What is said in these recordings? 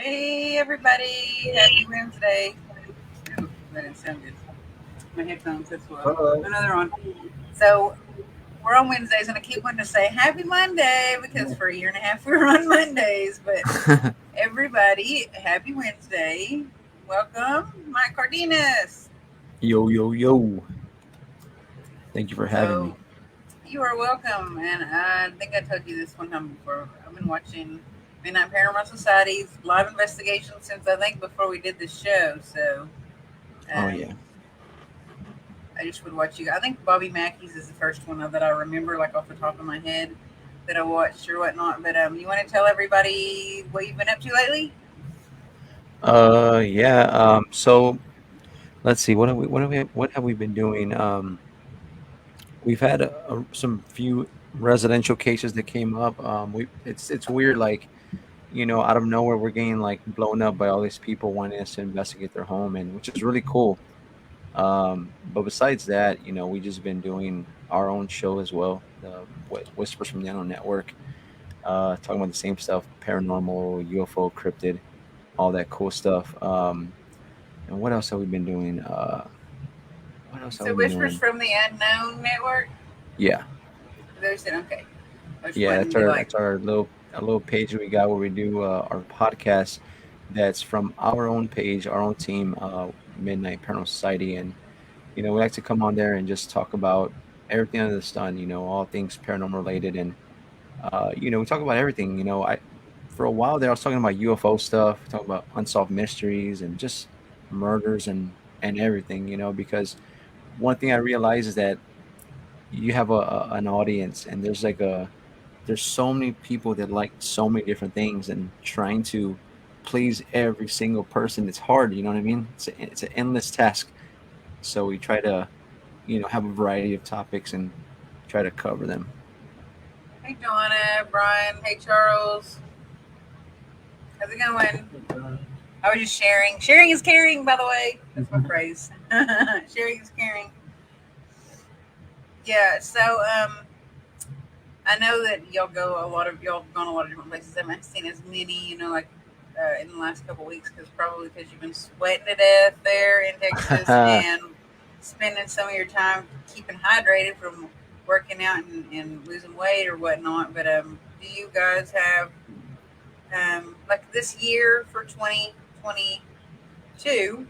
Hey everybody, happy Wednesday. Ooh, that didn't sound good. My headphones, that's why. Hello. Another one. So we're on Wednesdays, and I keep wanting to say happy Monday because for a year and a half we were on Mondays. But everybody, happy Wednesday. Welcome, Mike Cardenas. Yo, yo, yo. Thank you for having So me. you are welcome. And I think I told you this one time before. I've been watching Midnight Paranormal Society's live investigation since I think before we did the show. So Oh, um, yeah. I just would watch you. I think Bobby Mackey's is the first one that I remember, like off the top of my head, that I watched or whatnot. But you want to tell everybody what you've been up to lately? Yeah. So let's see. What have we been doing? We've had some few residential cases that came up. It's weird, like, out of nowhere, we're getting like blown up by all these people wanting us to investigate their home, and which is really cool. But besides that, we just been doing our own show as well, the Whispers from the Unknown Network, talking about the same stuff, paranormal, UFO, cryptid, all that cool stuff. And what else have we been doing? What else have So we been Whispers doing? from the Unknown Network. Yeah, There's it. Okay, I just yeah. wanted That's to be our like, that's our little page that we got where we do our podcast. That's from our own page, our own team, Midnight Paranormal Society, and we like to come on there and just talk about everything under the sun. All things paranormal related, and we talk about everything. I for a while there, I was talking about UFO stuff, talking about unsolved mysteries, and just murders and everything. Because one thing I realized is that you have an audience, and there's so many people that like so many different things, and trying to please every single person, it's hard. You know what I mean? It's an endless task. So we try to have a variety of topics and try to cover them. hey Donna, Brian, hey Charles, how's it going? I was just sharing. Sharing is caring, by the way. That's my phrase. Sharing is caring. Yeah. So I know that y'all gone a lot of different places. I haven't seen as many, like in the last couple of weeks, because probably because you've been sweating to death there in Texas and spending some of your time keeping hydrated from working out and losing weight or whatnot. But do you guys have like this year for 2022?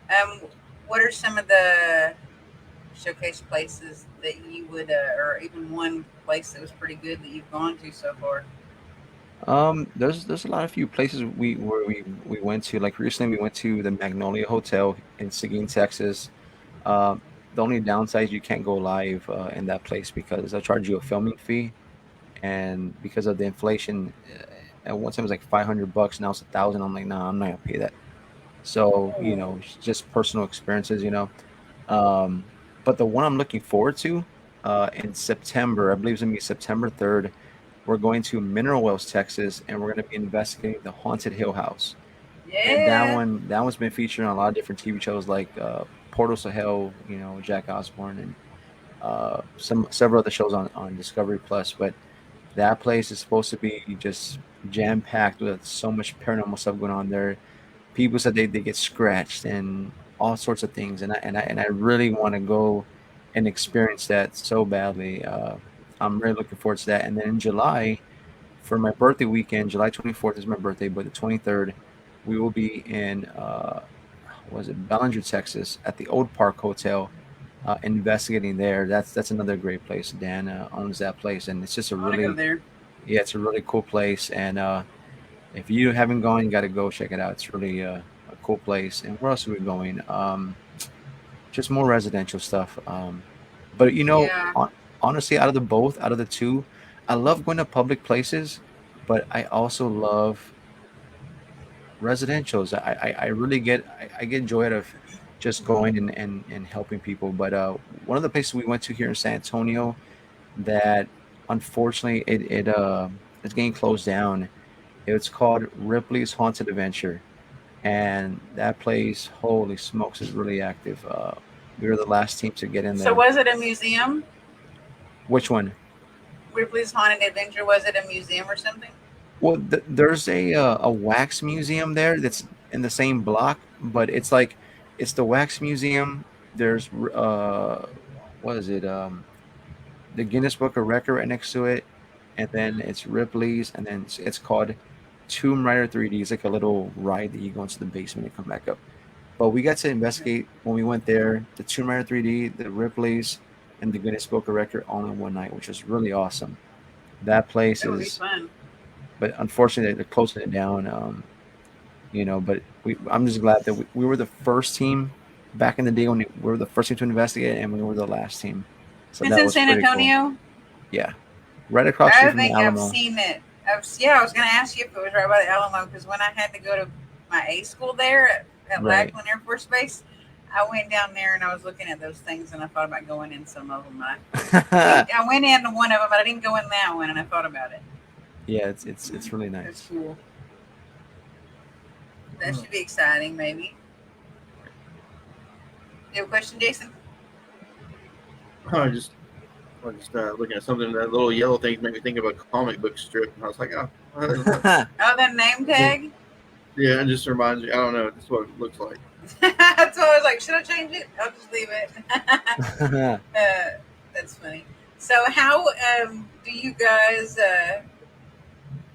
Um, what are some of the showcase places that you would, or even one place that was pretty good that you've gone to so far? There's a lot of few places we went to. Like recently, we went to the Magnolia Hotel in Seguin, Texas. The only downside is you can't go live in that place because they'll charge you a filming fee, and because of the inflation, at one time it was like $500, now it's 1,000. I'm like, nah, I'm not gonna pay that. So it's just personal experiences. Um, but the one I'm looking forward to in September, I believe it's gonna be September 3rd. We're going to Mineral Wells, Texas, and we're going to be investigating the Haunted Hill House. And Yeah. that one's been featured on a lot of different TV shows like Portals to Hell, Jack Osborne, and some several other shows on Discovery Plus. But that place is supposed to be just jam packed with so much paranormal stuff going on there. People said they get scratched and all sorts of things, and I really want to go and experience that so badly. I'm really looking forward to that. And then in July, for my birthday weekend, July 24th is my birthday, but the 23rd, we will be in, was it Bellinger, Texas, at the Old Park Hotel, investigating there. That's another great place. Dan owns that place, and it's just a I want to go really, there. yeah, it's a really cool place. And if you haven't gone, you got to go check it out. It's really a cool place. And where else are we going? Just more residential stuff. But Yeah. honestly, out of the two, I love going to public places, but I also love residentials. I really I get joy out of just going and helping people. But one of the places we went to here in San Antonio that unfortunately it's getting closed down. It's called Ripley's Haunted Adventure, and that place, holy smokes, is really active. We were the last team to get in So there. was it a museum? Which one? Ripley's Haunted Adventure, was it a museum or something? Well, there's a wax museum there that's in the same block, but it's like it's the wax museum. There's what is it? The Guinness Book of Record right next to it, and then Mm-hmm. it's Ripley's, and then it's called Tomb Raider 3D. It's like a little ride that you go into the basement and come back up. But we got to investigate when we went there the Tomb Raider 3D, the Ripley's, and the Guinness Book of Record all in one night, which was really awesome. That place That would be is, fun. but unfortunately they're closing it down. But I'm just glad that we were the first team back in the day when we were the first team to investigate, and we were the last team. So It's that in was San pretty cool. Antonio. Yeah, right across street I from the think I've Alamo. seen it. Yeah, I was going to ask you if it was right by the Alamo because when I had to go to my A school there at Right. Lackland Air Force Base, I went down there and I was looking at those things and I thought about going in some of them. I went into one of them, but I didn't go in that one, and I thought about it. Yeah, it's really That's nice. cool. That Hmm. should be exciting, maybe. You have a question, Jason? I just I was just looking at something. That little yellow thing made me think of a comic book strip, and I was like, oh, Oh, the name yeah, tag? yeah, it just reminds me. I don't know. That's what it looks like. That's why I was like, should I change it? I'll just leave it. That's funny. So, how do you guys?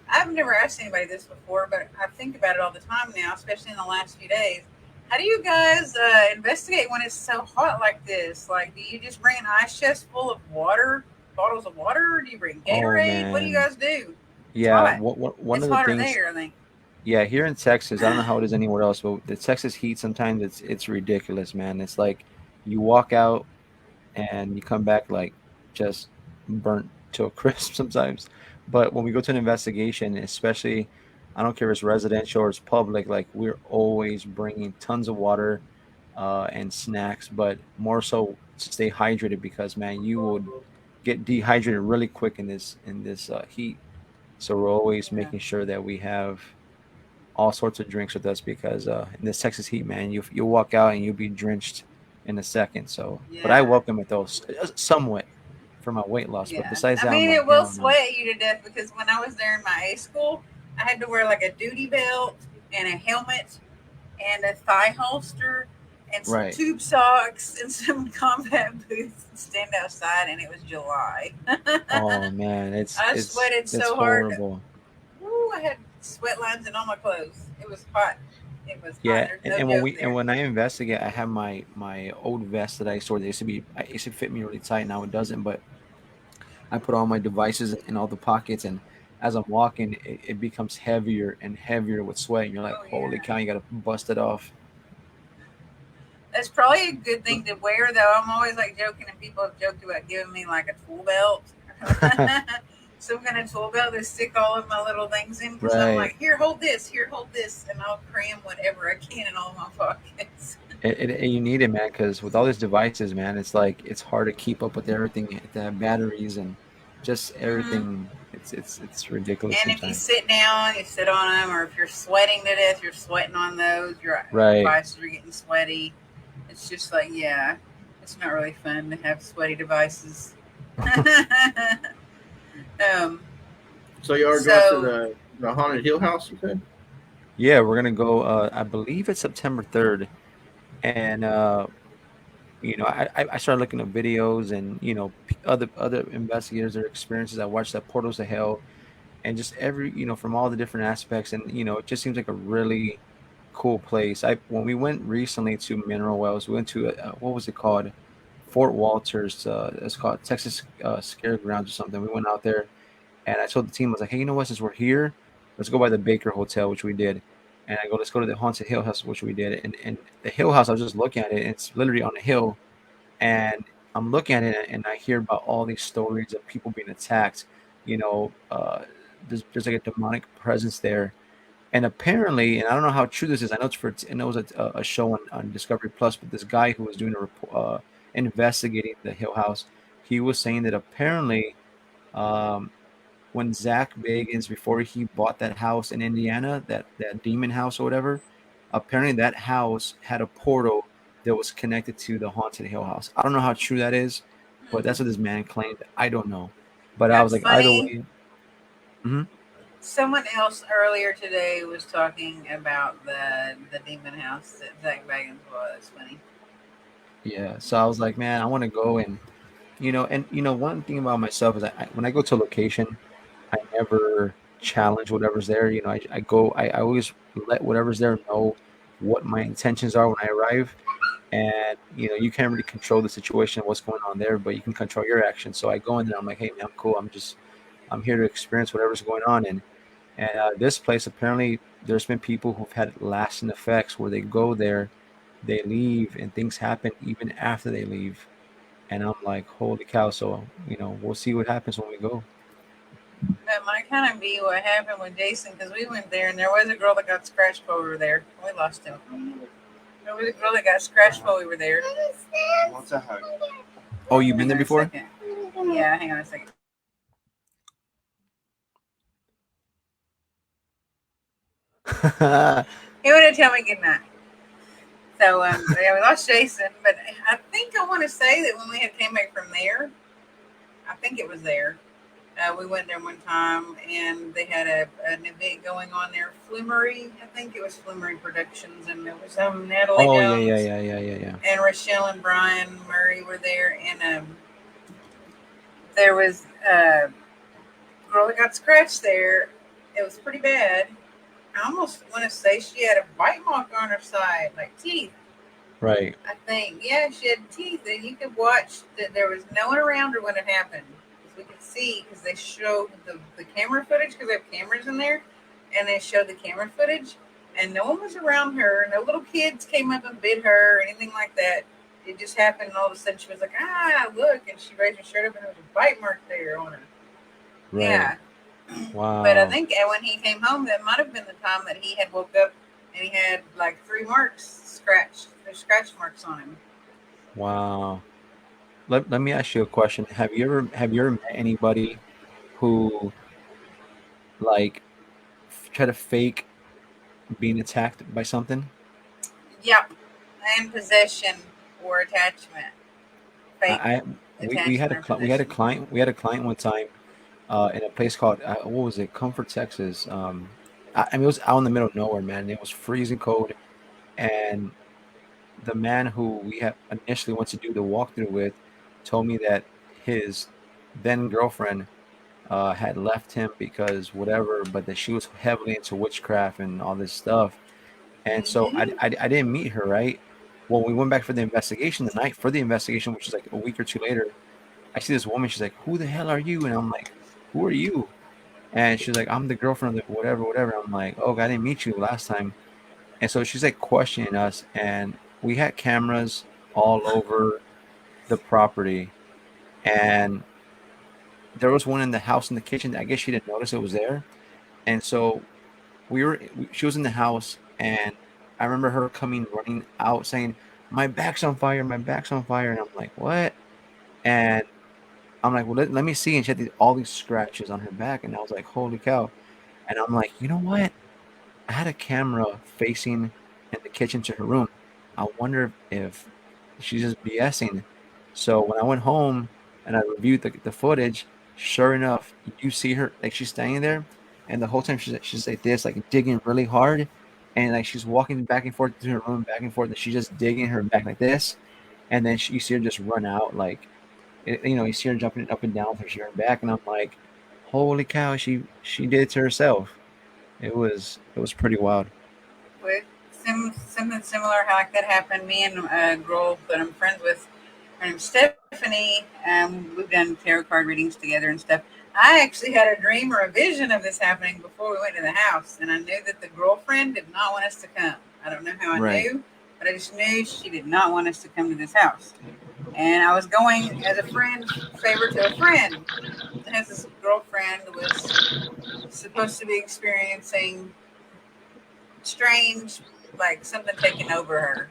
I've never asked anybody this before, but I think about it all the time now, especially in the last few days. How do you guys investigate when it's so hot like this? Like, do you just bring an ice chest full of water, bottles of water? Or do you bring Oh Gatorade? What do you man, guys do? It's yeah. hot. One It's of the hotter things, there, I think. yeah, here in Texas, I don't know how it is anywhere else, but the Texas heat sometimes it's ridiculous, man. It's like you walk out and you come back like just burnt to a crisp sometimes. But when we go to an investigation, especially, I don't care if it's residential or it's public, like we're always bringing tons of water and snacks, but more so to stay hydrated because man, you would get dehydrated really quick in this heat. So we're always Yeah. making sure that we have all sorts of drinks with us because in this Texas heat, man, you'll walk out and you'll be drenched in a second. So, but I Yeah. welcome it though, somewhat for my weight loss. But Yeah. besides I that, I'm mean, like, it will hell no. sweat you to death because when I was there in my A school, I had to wear like a duty belt and a helmet and a thigh holster and some Right. tube socks and some combat boots and stand outside, and it was July. Oh man, I sweated it's so hard. horrible. Woo, I had sweat lines in all my clothes. It was hot. It was hot. Yeah, There's and, no and when joke we and there. when I investigate, I have my old vest that I stored. It used to be, it used to fit me really tight. Now it doesn't, but I put all my devices in all the pockets, and as I'm walking, it becomes heavier and heavier with sweat. And you're like, Oh, holy yeah. cow, you gotta bust it off. That's probably a good thing to wear, though. I'm always like joking, and people have joked about giving me like a tool belt, some kind of tool belt to stick all of my little things in. Because I'm Right. like, here, hold this, and I'll cram whatever I can in all my pockets. You need it, man, because with all these devices, man, it's like it's hard to keep up with everything. The batteries and just Hmm. everything. It's ridiculous And if you sometimes. sit down, you sit on them, or if you're sweating to death, you're sweating on those. Your Right. devices are getting sweaty. It's just like, yeah, it's not really fun to have sweaty devices. um, So you are going to so the haunted hill house, you said? Yeah, we're gonna go. I believe it's September 3rd, and I started looking at videos and other investigators, their experiences. I watched that Portals to Hell, and just every from all the different aspects, and it just seems like a really cool place. I When we went recently to Mineral Wells, we went to what was it called? Fort Walters. It's called Texas Scare Grounds or something. We went out there, and I told the team, I was like, hey, you know what? Since we're here, let's go by the Baker Hotel, which we did. And I go, let's go to the Haunted Hill House, which we did. And the Hill House, I was just looking at it. And it's literally on a hill, and I'm looking at it, and I hear about all these stories of people being attacked. You know, there's like a demonic presence there, and apparently, and I don't know how true this is. I know I know it was a show on Discovery Plus, but this guy who was doing a report, investigating the Hill House, he was saying that apparently, um, when Zach Bagans, before he bought that house in Indiana, that demon house or whatever, apparently that house had a portal that was connected to the haunted Hill House. I don't know how true that is, but hmm, that's what this man claimed. I don't know, but I was that's like, either funny. way. Mhm. Someone else earlier today was talking about the demon house that Zach Baggins was. That's funny. Yeah. So I was like, man, I want to go and one thing about myself is when I go to a location, I never challenge whatever's there. I go, I always let whatever's there know what my intentions are when I arrive. And you can't really control the situation, what's going on there, but you can control your actions. So I go in there, I'm like, hey man, I'm cool. I'm here to experience whatever's going on. And this place, apparently, there's been people who've had lasting effects where they go there, they leave, and things happen even after they leave. And I'm like, holy cow! So we'll see what happens when we go. That might kind of be what happened with Jason because we went there and there was a girl that got scratched while we were there. We lost him. There was a girl that got scratched while we were there. What's a hug? Oh, you've been Hang there on a before? second. Yeah, hang on a second. He wouldn't tell me good night. So yeah, we lost Jason, but I think I want to say that when we had came back from there, I think it was there. We went there one time and they had an event going on there, Flumery. I think it was Flumery Productions, and there was Natalie Oh yeah, yeah, Jones yeah, yeah, yeah, yeah. and Rochelle and Brian Murray were there, and there was a girl that got scratched there. It was pretty bad. I almost want to say she had a bite mark on her side, like teeth. Right. I think, yeah, she had teeth, and you could watch that there was no one around her when it happened. We could see because they showed the camera footage because they have cameras in there, and they showed the camera footage, and no one was around her. No little kids came up and bit her or anything like that. It just happened, and all of a sudden she was like, "Ah, look!" And she raised her shirt up, and there was a bite mark there on her. Right. Yeah, but I Wow. think when he came home, that might have been the time that he had woke up and he had like 3 marks scratched. There's scratch marks on him. Wow. Let me ask you a question. Have you ever met anybody who like try to fake being attacked by something? Yep, and possession or attachment, fake I we had attachment a or we had a possession. client one time in a place called what was it, Comfort, Texas. I mean, it was out in the middle of nowhere, man. It was freezing cold, and the man who we had initially went to do the walkthrough with told me that his then girlfriend had left him because whatever, but that she was heavily into witchcraft and all this stuff. And so Mm-hmm. I didn't meet her, right? Well, we went back for the investigation the night for the investigation, which is like a week or two later. I see this woman. She's like, "Who the hell are you?" And I'm like, "Who are you?" And she's like, "I'm the girlfriend of the whatever, whatever." I'm like, "Oh, I didn't meet you last time." And so she's like questioning us, and we had cameras all over the property, and there was one in the house in the kitchen. I guess she didn't notice it was there, and so she was in the house, and I remember her coming running out saying, "My back's on fire, my back's on fire," and I'm like, "What?" And I'm like, "Well, let me see," and she had all these scratches on her back, and I was like, "Holy cow!" And I'm like, "You know what? I had a camera facing in the kitchen to her room. I wonder if she's just BSing." So when I went home and I reviewed the footage, sure enough, you see her like she's standing there, and the whole time she's like this, like digging really hard, and like she's walking back and forth to her room, back and forth, and she's just digging her back like this, and then you see her just run out, like you see her jumping up and down with her shirt and back, and I'm like, holy cow, she did it to herself. It was pretty wild. With something similar like that happened. Me and a girl that I'm friends with, her name's Stephanie. We've done tarot card readings together and stuff. I actually had a dream or a vision of this happening before we went to the house, and I knew that the girlfriend did not want us to come. I don't know how I Right. knew, but I just knew she did not want us to come to this house. And I was going as a friend favor to a friend. Has this girlfriend was supposed to be experiencing strange, like something taking over her,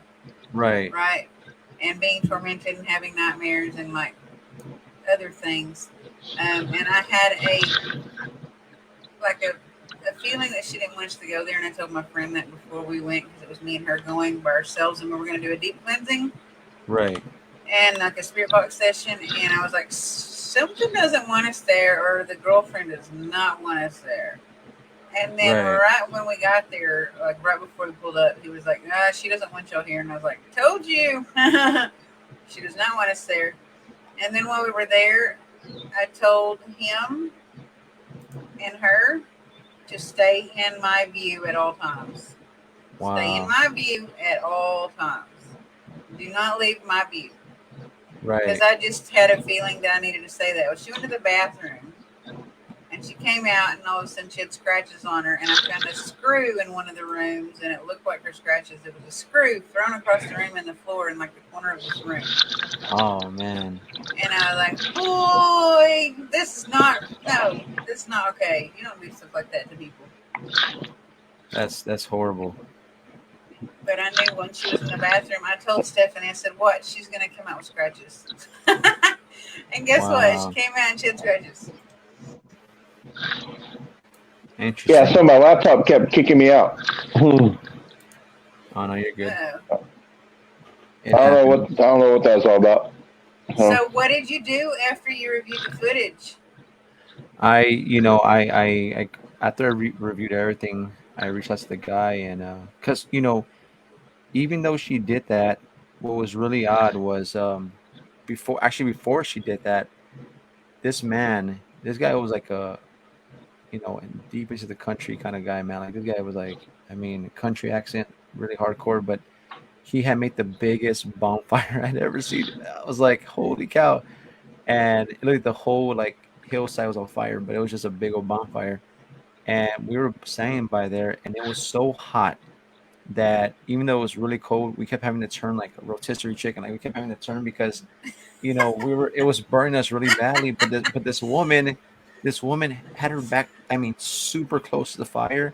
Right. right? And being tormented and having nightmares and like other things. And I had a feeling that she didn't want us to go there. And I told my friend that before we went because it was me and her going by ourselves, and we were going to do a deep cleansing Right. and like a spirit box session. And I was like, something doesn't want us there, or the girlfriend does not want us there. And then Right. right when we got there, like right before we pulled up, he was like, she doesn't want y'all here. And I was like, told you. She does not want us there. And then while we were there, I told him and her to stay in my view at all times. Stay in Wow. my view at all times. Do not leave my view. Because Right. I just had a feeling that I needed to say that. Well, she went to the bathroom and she came out, and all of a sudden she had scratches on her. And I found a screw in one of the rooms, and it looked like her scratches. It was a screw thrown across the room in the floor in like the corner of this room. Oh man. And I was like, boy, this is not, no, this is not okay. You don't do stuff like that to people. That's horrible. But I knew when she was in the bathroom, I told Stephanie, I said, what? She's going to come out with scratches. And guess what? She Wow. came out and she had scratches. Yeah, Interesting. so my laptop kept kicking me out. I Oh no, you're good. Oh. It don't happened. know what that was all about. So what did you do after you reviewed the footage? I after I reviewed everything, I reached out to the guy and because even though she did that, what was really odd was before she did that, this guy was like a deep into the country kind of guy, man. Like this guy was like, I mean, country accent, really hardcore, but he had made the biggest bonfire I'd ever seen. I was like, holy cow! And it looked like the whole like hillside was on fire, but it was just a big old bonfire. And we were standing by there, and it was so hot that even though it was really cold, we kept having to turn like a rotisserie chicken. Like we kept having to turn because we were it was burning us really badly. But this woman had her back. I mean, super close to the fire,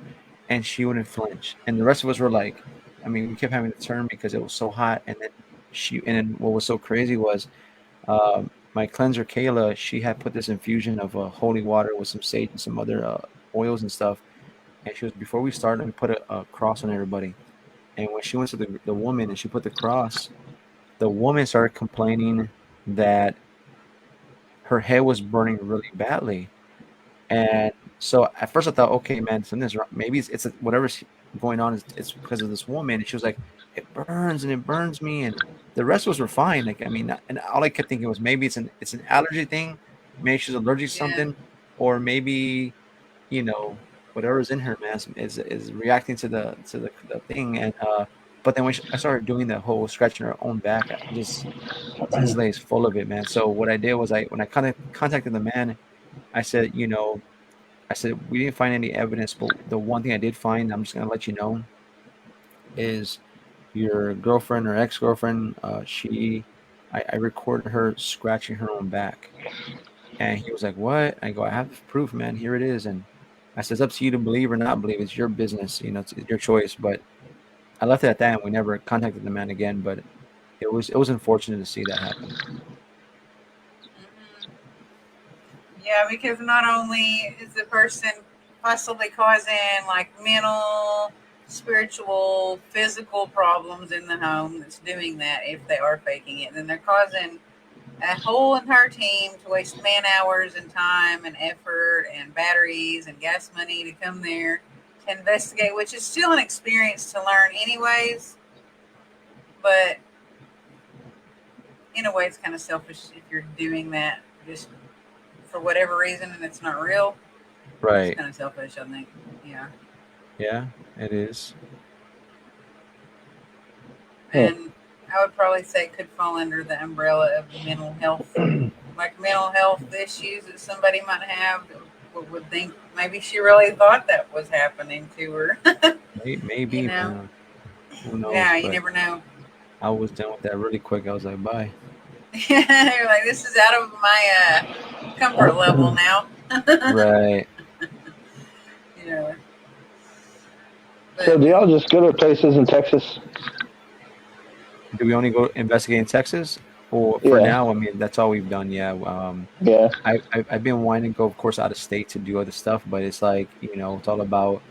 and she wouldn't flinch. And the rest of us were like, I mean, we kept having to turn because it was so hot. And then what was so crazy was my cleanser Kayla. She had put this infusion of holy water with some sage and some other oils and stuff. And she was before we started, we put a cross on everybody. And when she went to the woman and she put the cross, the woman started complaining that her head was burning really badly. And so at first I thought, okay, man, something's wrong. Maybe it's whatever's going on is it's because of this woman. And she was like, it burns and it burns me, and the rest of us were fine. Like I mean, and all I kept thinking was maybe it's an allergy thing, maybe she's allergic to Yeah. something, or maybe you know whatever's in her man is reacting to the thing. And but then when I started doing the whole scratching her own back, I just this lady is full of it, man. So what I did was when I contacted the man, I said, I said we didn't find any evidence, but the one thing I did find, I'm just gonna let you know, is your girlfriend or ex-girlfriend. I recorded her scratching her own back, and he was like, "What?" I go, "I have proof, man. Here it is." And I said, "It's up to you to believe or not believe. It's your business. It's your choice." But I left it at that, and we never contacted the man again. But it was unfortunate to see that happen. Mm-hmm. Yeah, because not only is the person possibly causing like mental, spiritual, physical problems in the home that's doing that if they are faking it, then they're causing a whole entire team to waste man hours and time and effort and batteries and gas money to come there to investigate, which is still an experience to learn anyways. But in a way, it's kind of selfish if you're doing that just for whatever reason and it's not real. It's Right. kind of selfish, I think. Yeah. Yeah, it is. And I would probably say it could fall under the umbrella of the mental health, like mental health issues that somebody might have. Would think maybe she really thought that was happening to her. you Maybe, know? man. Who knows? Yeah, you But never know. I was done with that really quick. I was like, bye. You're like, this is out of my comfort level now. Right. you know. So But do y'all just go to places in Texas? Do we only go investigate in Texas? Or for Yeah, now, I mean, that's all we've done. Yeah. yeah. I've been wanting to go, of course, out of state to do other stuff, but it's like, it's all about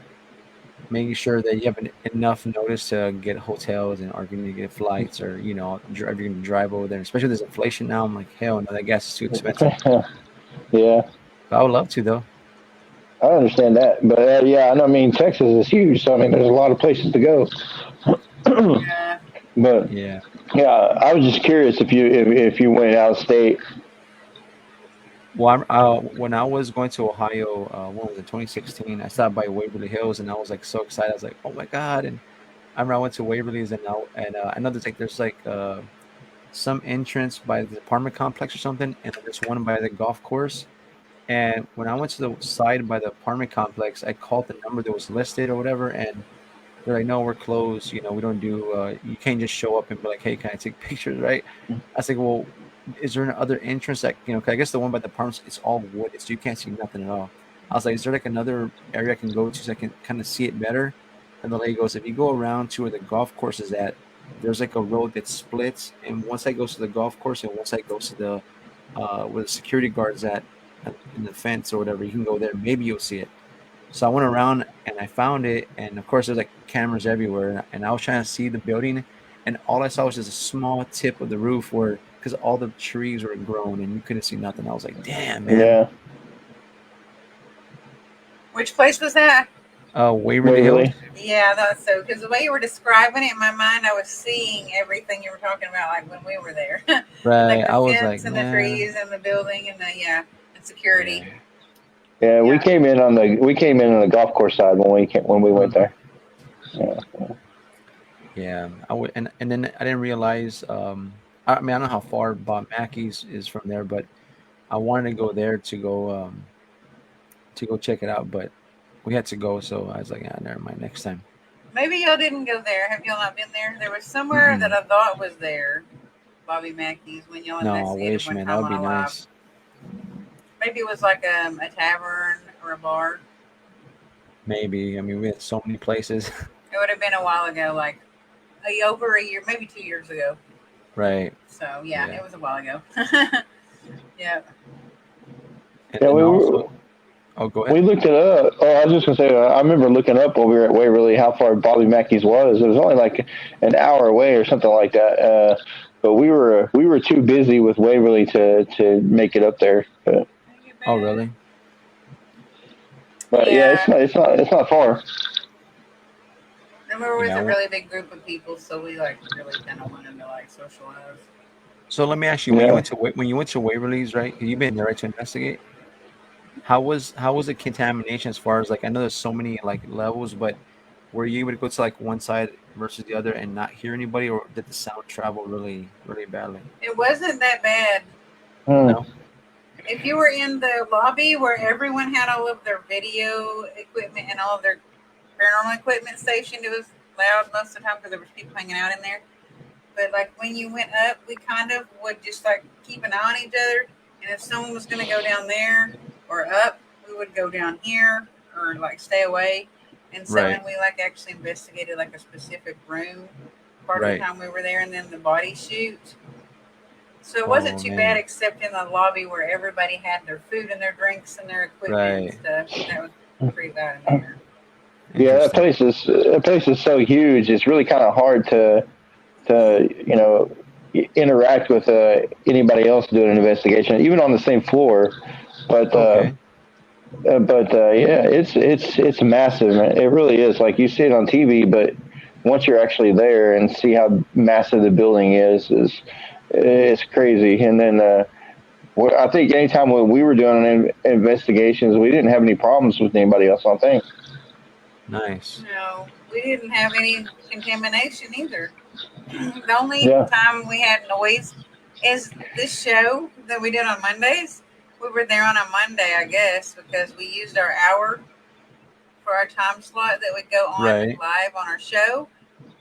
making sure that you have enough notice to get hotels and are going to get flights or, if you're going to drive over there. Especially with this inflation now, I'm like, hell no, that gas is too expensive. Yeah. But I would love to, though. I understand that, but yeah, I mean Texas is huge, so I mean there's a lot of places to go. Yeah. But Yeah. yeah, I was just curious if you went out of state. Well, when I was going to Ohio, when was it, 2016? I stopped by Waverly Hills, and I was like so excited. I was like, "Oh my god!" And I remember I went to Waverly's, I know there's some entrance by the apartment complex or something, and then there's one by the golf course. And when I went to the side by the apartment complex, I called the number that was listed or whatever, and they're like, "No, we're closed. You know, we don't do. You can't just show up and be like, hey, can I take pictures?" Right? I was like, "Well, is there another entrance that 'cause I guess the one by the apartments it's all wood, so you can't see nothing at all." I was like, "Is there like another area I can go to so I can kind of see it better?" And the lady goes, "If you go around to where the golf course is at, there's like a road that splits, and one side goes to the golf course, and one side goes to the where the security guard's at in the fence or whatever. You can go there. Maybe you'll see it." So I went around and I found it, and of course there's like cameras everywhere. And I was trying to see the building, and all I saw was just a small tip of the roof where because all the trees were grown and you couldn't see nothing. I was like, "Damn, man." Yeah, Which place was that? Waverly Hills, Waverly. Yeah, that's so. Because the way you were describing it in my mind, I was seeing everything you were talking about, like when we were there, and right? like the I was like, fence and the "Man, trees and the building and and security. yeah, Yeah, Yeah, we came in on the golf course side when we went mhm, there. Yeah, yeah." I would, and then I didn't realize. I mean, I don't know how far Bob Mackey's is from there, but I wanted to go there to go check it out, but we had to go, so I was like, "Ah, never mind, next time." maybe y'all didn't go there. Have y'all not been there? There was somewhere that Mm-mm. I thought was there, Bobby Mackey's, when y'all No, I investigated wish, one man. That time would on be a live. nice. Maybe it was like a tavern or a bar. Maybe. I mean, we had so many places. It would have been a while ago, like over a year, maybe 2 years ago. Right. So yeah, Yeah. it was a while ago. Yeah. And yeah, then also, oh, go ahead. we looked it up. Oh, I was just gonna say, I remember looking up when we were at Waverly how far Bobby Mackey's was. It was only like an hour away or something like that. But we were too busy with Waverly to make it up there. Make it Oh, bad. really? But yeah, Yeah. it's not far. And we were Yeah. with a really big group of people, so we like really kind of wanted to like socialize. So let me ask you, Yeah. when you went to Waverly's, right? You've been there, right, to investigate. How was the contamination as far as like I know there's so many like levels, but were you able to go to like one side versus the other and not hear anybody, or did the sound travel really badly? It wasn't that bad. Hmm. No. If you were in the lobby where everyone had all of their video equipment and all of their paranormal equipment stationed, it was loud most of the time because there was people hanging out in there. But like when you went up, we kind of would just like keep an eye on each other. And if someone was going to go down there or up, we would go down here or like stay away. And so, Right. and we like actually investigated like a specific room part of the Right. time we were there, and then the body shoot. So it wasn't Oh too bad, man. except in the lobby where everybody had their food and their drinks and their equipment and Right. stuff. That was pretty loud in there. Yeah, Interesting. that place is so huge. It's really kind of hard to interact with anybody else doing an investigation, even on the same floor. But Okay. yeah, it's massive. Man. It really is. Like you see it on TV, but once you're actually there and see how massive the building is it's crazy. And then I think anytime when we were doing investigations, we didn't have any problems with anybody else. I don't think. Nice. No, we didn't have any contamination either. The only Yeah. time we had noise is this show that we did on Mondays. We were there on a Monday, I guess, because we used our hour for our time slot that would go on Right. live on our show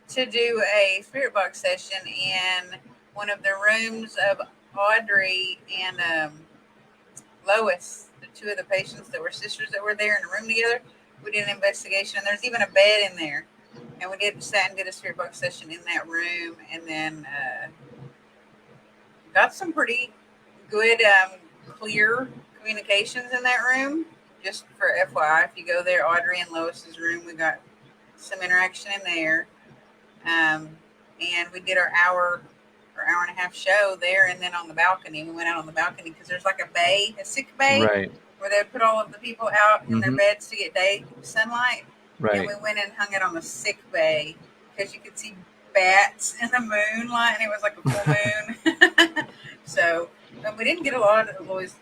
to do a spirit box session in one of the rooms of Audrey and Lois, the two of the patients that were sisters that were there in a room together. We did an investigation, and there's even a bed in there. And we did sat and did a spirit box session in that room, and then got some pretty good, clear communications in that room. Just for FYI, if you go there, Audrey and Lois's room, we got some interaction in there. Um, and we did our hour or hour and a half show there, and then on the balcony, we went out on the balcony because there's like a bay, a sick bay, Right. where they put all of the people out in their Hmm. beds to get day sunlight, and Right. we went and hung it on the sick bay because you could see bats in the moonlight, and it was like a full moon. So, but we didn't get a lot of noise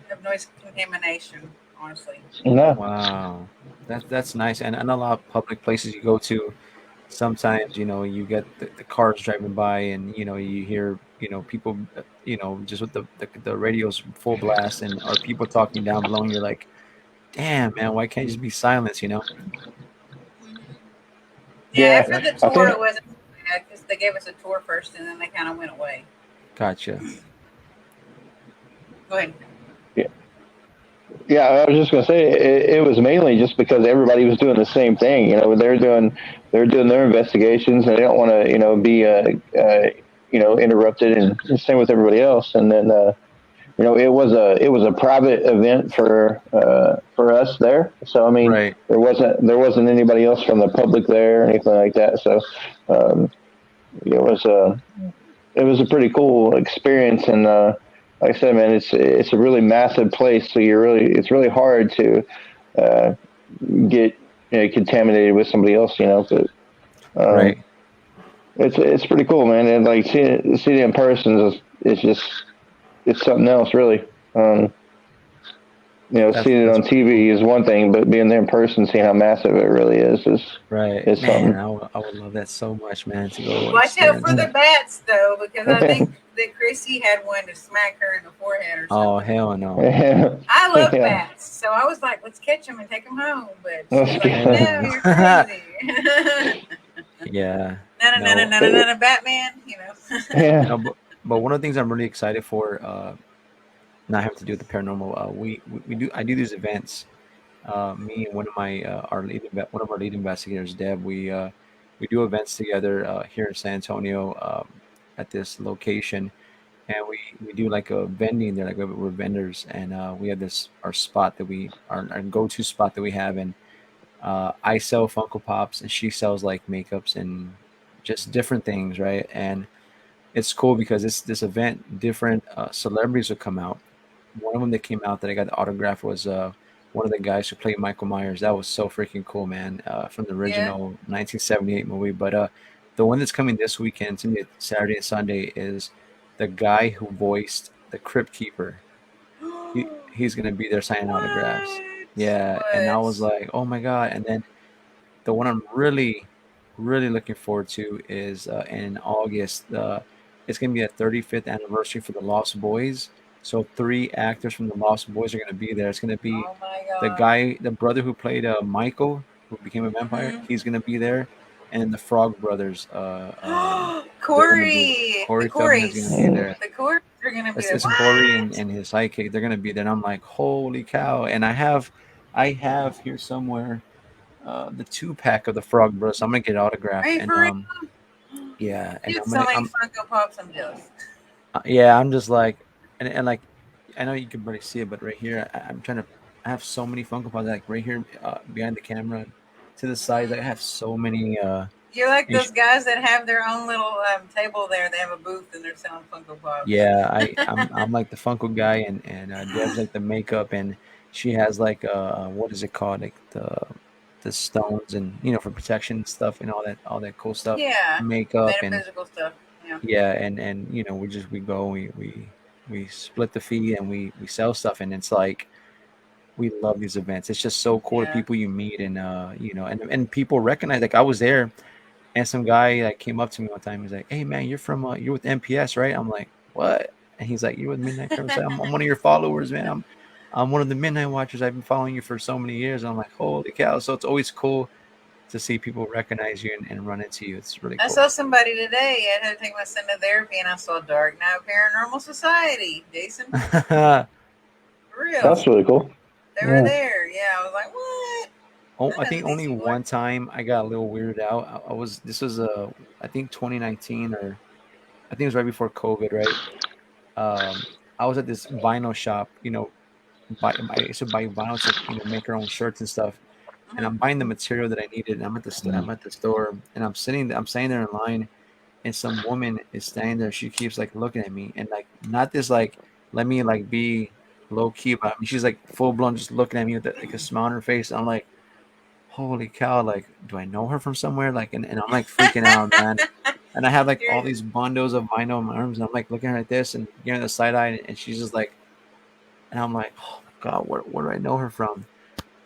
contamination, honestly. No. Wow. That's nice. And a lot of public places you go to, sometimes, you get the cars driving by, and, you hear, people, just with the radios full blast, and or people talking down below, and you're like, damn, man, why can't you just be silence? Yeah, Yeah, after the I tour, think. it wasn't bad because they gave us a tour first, and then they kind of went away. Gotcha. Go ahead. Yeah, I was just gonna say it was mainly just because everybody was doing the same thing. They're doing their investigations, and they don't want to be interrupted, and same with everybody else. And then it was a private event for us there. So I mean, Right. there wasn't anybody else from the public there or anything like that. So um, it was a pretty cool experience. And like I said, man, it's a really massive place, so it's really hard to uh, get contaminated with somebody else, but um, Right. it's pretty cool, man. And like seeing it in person is just it's something else, really. That's Seeing it that's on pretty cool. TV is one thing, but being there in person, seeing how massive it really Right. is Man, something. I would love that so much, man, to go Watch out experience for the that. bats, though, because I think that Chrissy had one to smack her in the forehead or Oh, something. hell no. I love Yeah. bats, so I was like, let's catch them and take them home. But she was Let's like, get- no, you're crazy. Yeah. No, no, no, no, No. no, no, no, Batman. No, yeah. but one of the things I'm really excited for, not having to do with the paranormal, we do I do these events. Me and one of my one of our lead investigators, Deb, we do events together here in San Antonio, at this location, and we do like a vending there, like we're vendors, and we have this our spot that our go-to spot that we have, and I sell Funko Pops, and she sells like makeups and just different things, right? And it's cool because this event, different celebrities will come out. One of them that came out that I got the autograph was one of the guys who played Michael Myers. That was so freaking cool, man, from the Yeah. original 1978 movie. But the one that's coming this weekend, to me, Saturday and Sunday, is the guy who voiced the Crypt Keeper. He's gonna be there signing autographs. What? Yeah, and I was What? like, oh my god! And then the one I'm really, really looking forward to is in August. It's going to be a 35th anniversary for the Lost Boys. So three actors from the Lost Boys are going to be there. It's going to be Oh my the god. guy, the brother who played Michael, who became a vampire. Hmm. He's going to be there, and the Frog Brothers. They're going to be Corey, the Corey Feldman is going to Corys, be Mm. there. the Corys are gonna be there. It's Corey What? and his sidekick. They're going to be there. And I'm like, holy cow! And I have here somewhere the 2-pack of the Frog Bros. I'm gonna get Are autographed, you and for real? yeah, and You have so many Funko Pops. I'm jealous. yeah, I'm just like, and like, I know you can barely see it, but right here, I'm trying to. I have so many Funko Pops, like right here behind the camera, to the sides. Like, I have so many. You're like ins- those guys that have their own little table there. They have a booth and they're selling Funko Pops. yeah, I'm like the Funko guy, and Deb's like the makeup, and she has like what is it called, like the stones, and for protection and stuff, and all that cool stuff, Yeah, makeup, and metaphysical stuff. Yeah, yeah, and we go, we split the fee, and we sell stuff, and it's like we love these events. It's just so cool, the yeah. people you meet, and and people recognize, like I was there, and some guy like came up to me one time. He's like, "Hey man, you're with MPS, right?" I'm like, "What?" And he's like, "You're with Midnight Criminals." I'm one of your followers, man. I'm one of the Midnight Watchers. I've been following you for so many years. And I'm like, holy cow! So it's always cool to see people recognize you, and run into you. It's really I cool. saw somebody today. I had to take my son to therapy, and I saw Dark Knight Paranormal Society. Jason, for real. That's really coul. They were Yeah. there. Yeah, I was like, what? Oh, I I know think who these only people are. one time I got a little weirded out. This was I think 2019, or I think it was right before COVID, right? I was at this vinyl shop, I used to buy vinyl to make our own shirts and stuff, and Hmm. I'm buying the material that I needed. And I'm at the store, and I'm standing there in line, and some woman is standing there. She keeps like looking at me, and like, not this like, let me like be low key, but I mean, she's like full blown, just looking at me with like a smile on her face. I'm like, holy cow! Like, do I know her from somewhere? Like, and I'm like freaking out, man. And I have like all You're, these bundles of vinyl in my arms, and I'm like looking at her like this and giving her the side eye, and she's just like, and I'm like, oh my god, where do I know her from?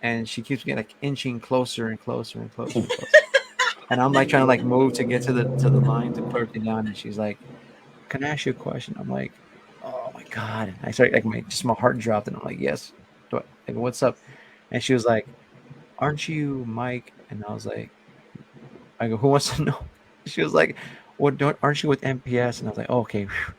And she keeps getting like inching closer and closer and closer and closer. And I'm like trying to like move to get to the line to put everything down, and she's like, "Can I ask you a question?" I'm like, "Oh my god!" And I started like my heart dropped, and I'm like, "Yes." Like, what's up? And she was like, "Aren't you Mike?" And I was like, "I go, who wants to know?" She was like, "What? Don't aren't you with MPS?" And I was like, oh, "Okay." Whew.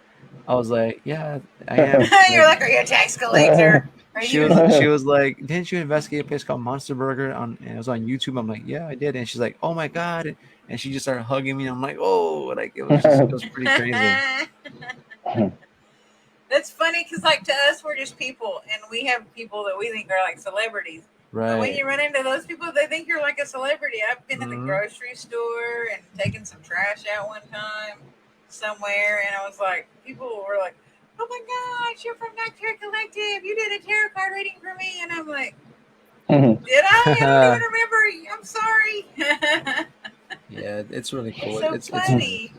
I was like, "Yeah, I am." you're like, are you a tax collector? Are you? She was like, "Didn't you investigate a place called Monster Burger on?" And it was on YouTube. I'm like, "Yeah, I did." And she's like, "Oh my god!" And she just started hugging me. I'm like, "Oh!" Like it was pretty crazy. That's funny because, like, to us, we're just people, and we have people that we think are like celebrities. But when Right. you run into those people, they think you're like a celebrity. I've been in the Hmm. grocery store and taken some trash out one time somewhere, and I was like, people were like, "Oh my gosh, you're from Nocturne Collective. You did a tarot card reading for me," and I'm like, "Did I? I don't even remember. I'm sorry." Yeah, it's really It's cool. so It's fun. funny.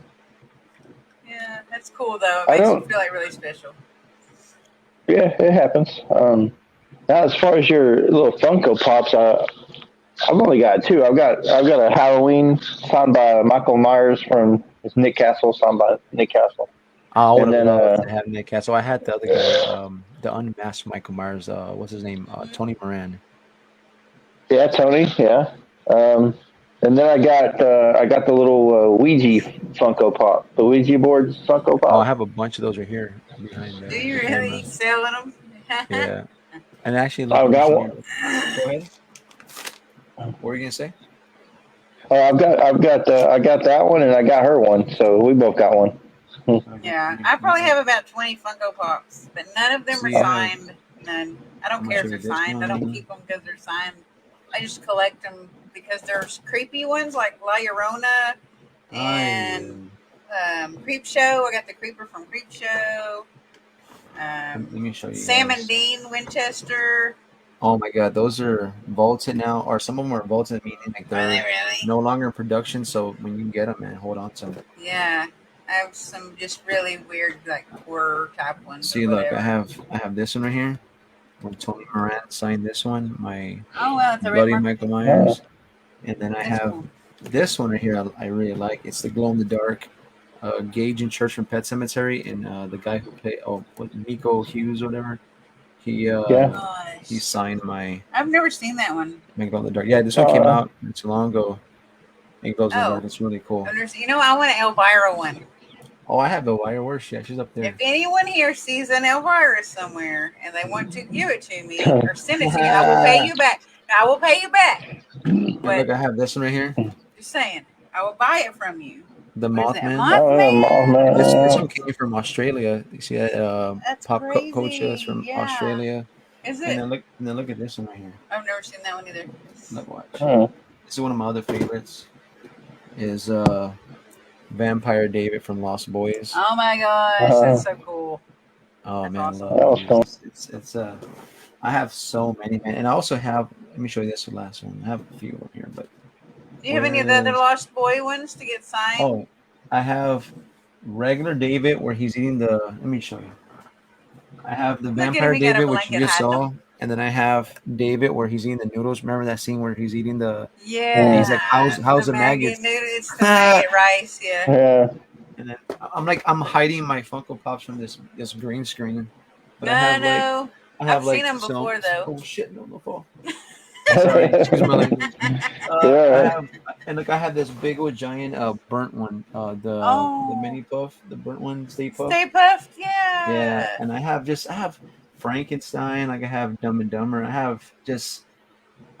Yeah, that's cool though. It I makes you don't. feel like really special. Yeah, it happens. Now, as far as your little Funko Pops, I've only got two. I've got a Halloween signed by Michael Myers from it's Nick Castle, signed by Nick Castle, I would and have then loved to have Nick Cat. So I had the other guy, the unmasked Michael Myers. What's his name? Tony Moran. yeah, Tony, yeah, um, and then I got the little Ouija Funko Pop, the Ouija board Funko Oh, I Pop. have a bunch of those right here behind Do the you really camera. selling them? Yeah, and actually, look, I've let me got show one. you. Go ahead. What were you gonna say? I got that one, and I got her one, so we both got one. Yeah, I probably have about 20 Funko Pops, but none of them are See, I have. signed. None. I I'm don't gonna care show if you they're this signed. I don't one. keep them because they're signed. I just collect them because there's creepy ones like La Llorona and I Creep Show. I got the Creeper from Creep Show. let me show you Sam and guys. Dean Winchester. Oh my god, those are vaulted now, or some of them are vaulted, meaning like Are they they're really? no longer in production. So when you get them, man, hold on to them. Yeah. I have some just really weird, like horror type ones or See, look, whatever. I have this one right here. Where Tony Moran signed this one, my Oh, well, it's a red buddy marker Michael too. Myers, and then I That's have cool. this one right here. I really like. It's the glow in the dark Gage in Church from Pet Cemetery, and the guy who played what Miko Hughes or whatever. He Yeah. he Gosh. signed my I've never seen that one. glow in the dark. Yeah, this one came Uh, out not too long ago. It glows in the dark. Oh, It's really cool. I've never seen. You know, I want an Elvira one. Oh, I have the wire. Where's she? She's up If there. anyone here sees an Elvira somewhere and they want to give it to me or send it to me, I will pay you back. I will pay you back. And But look, I have this one right here. just saying, I will buy it from you. The What is that? Mothman. oh Mothman? man, This yeah. one came from Australia. You see that That's Coach is crazy. from Yeah. Australia. Is it? And then look at this one right here. I've never seen that one either. Look, watch. Hmm. This is one of my other favorites. Is Vampire David from Lost Boys. Oh my gosh, Uh, that's so cool. Oh That's man, I awesome. love that was these. cool. It's I have so many, man, and I also have. Let me show you this last one. I have a few over here, but Do you have where any of the other is? Lost Boy ones to get signed? Oh, I have regular David where he's eating the. Let me show you. I have the Look at him. Vampire He got a David, which you blanket just hiding saw, them. and then I have David where he's eating the noodles. Remember that scene where he's eating and Hmm. he's like, how's The the maggot maggots? noodle. It's the And maggot rice. Yeah. Yeah. then I'm hiding my Funko Pops from this green screen, but No, no. I I've have seen like them before some though. oh shit, no fall. Sorry, excuse my language. I Yeah. have and look, I have this big old giant burnt one, the Oh, mini puff, the burnt one, Stay Puff. Stay Puffed. Yeah, Yeah. and I have Frankenstein, like I have Dumb and Dumber. I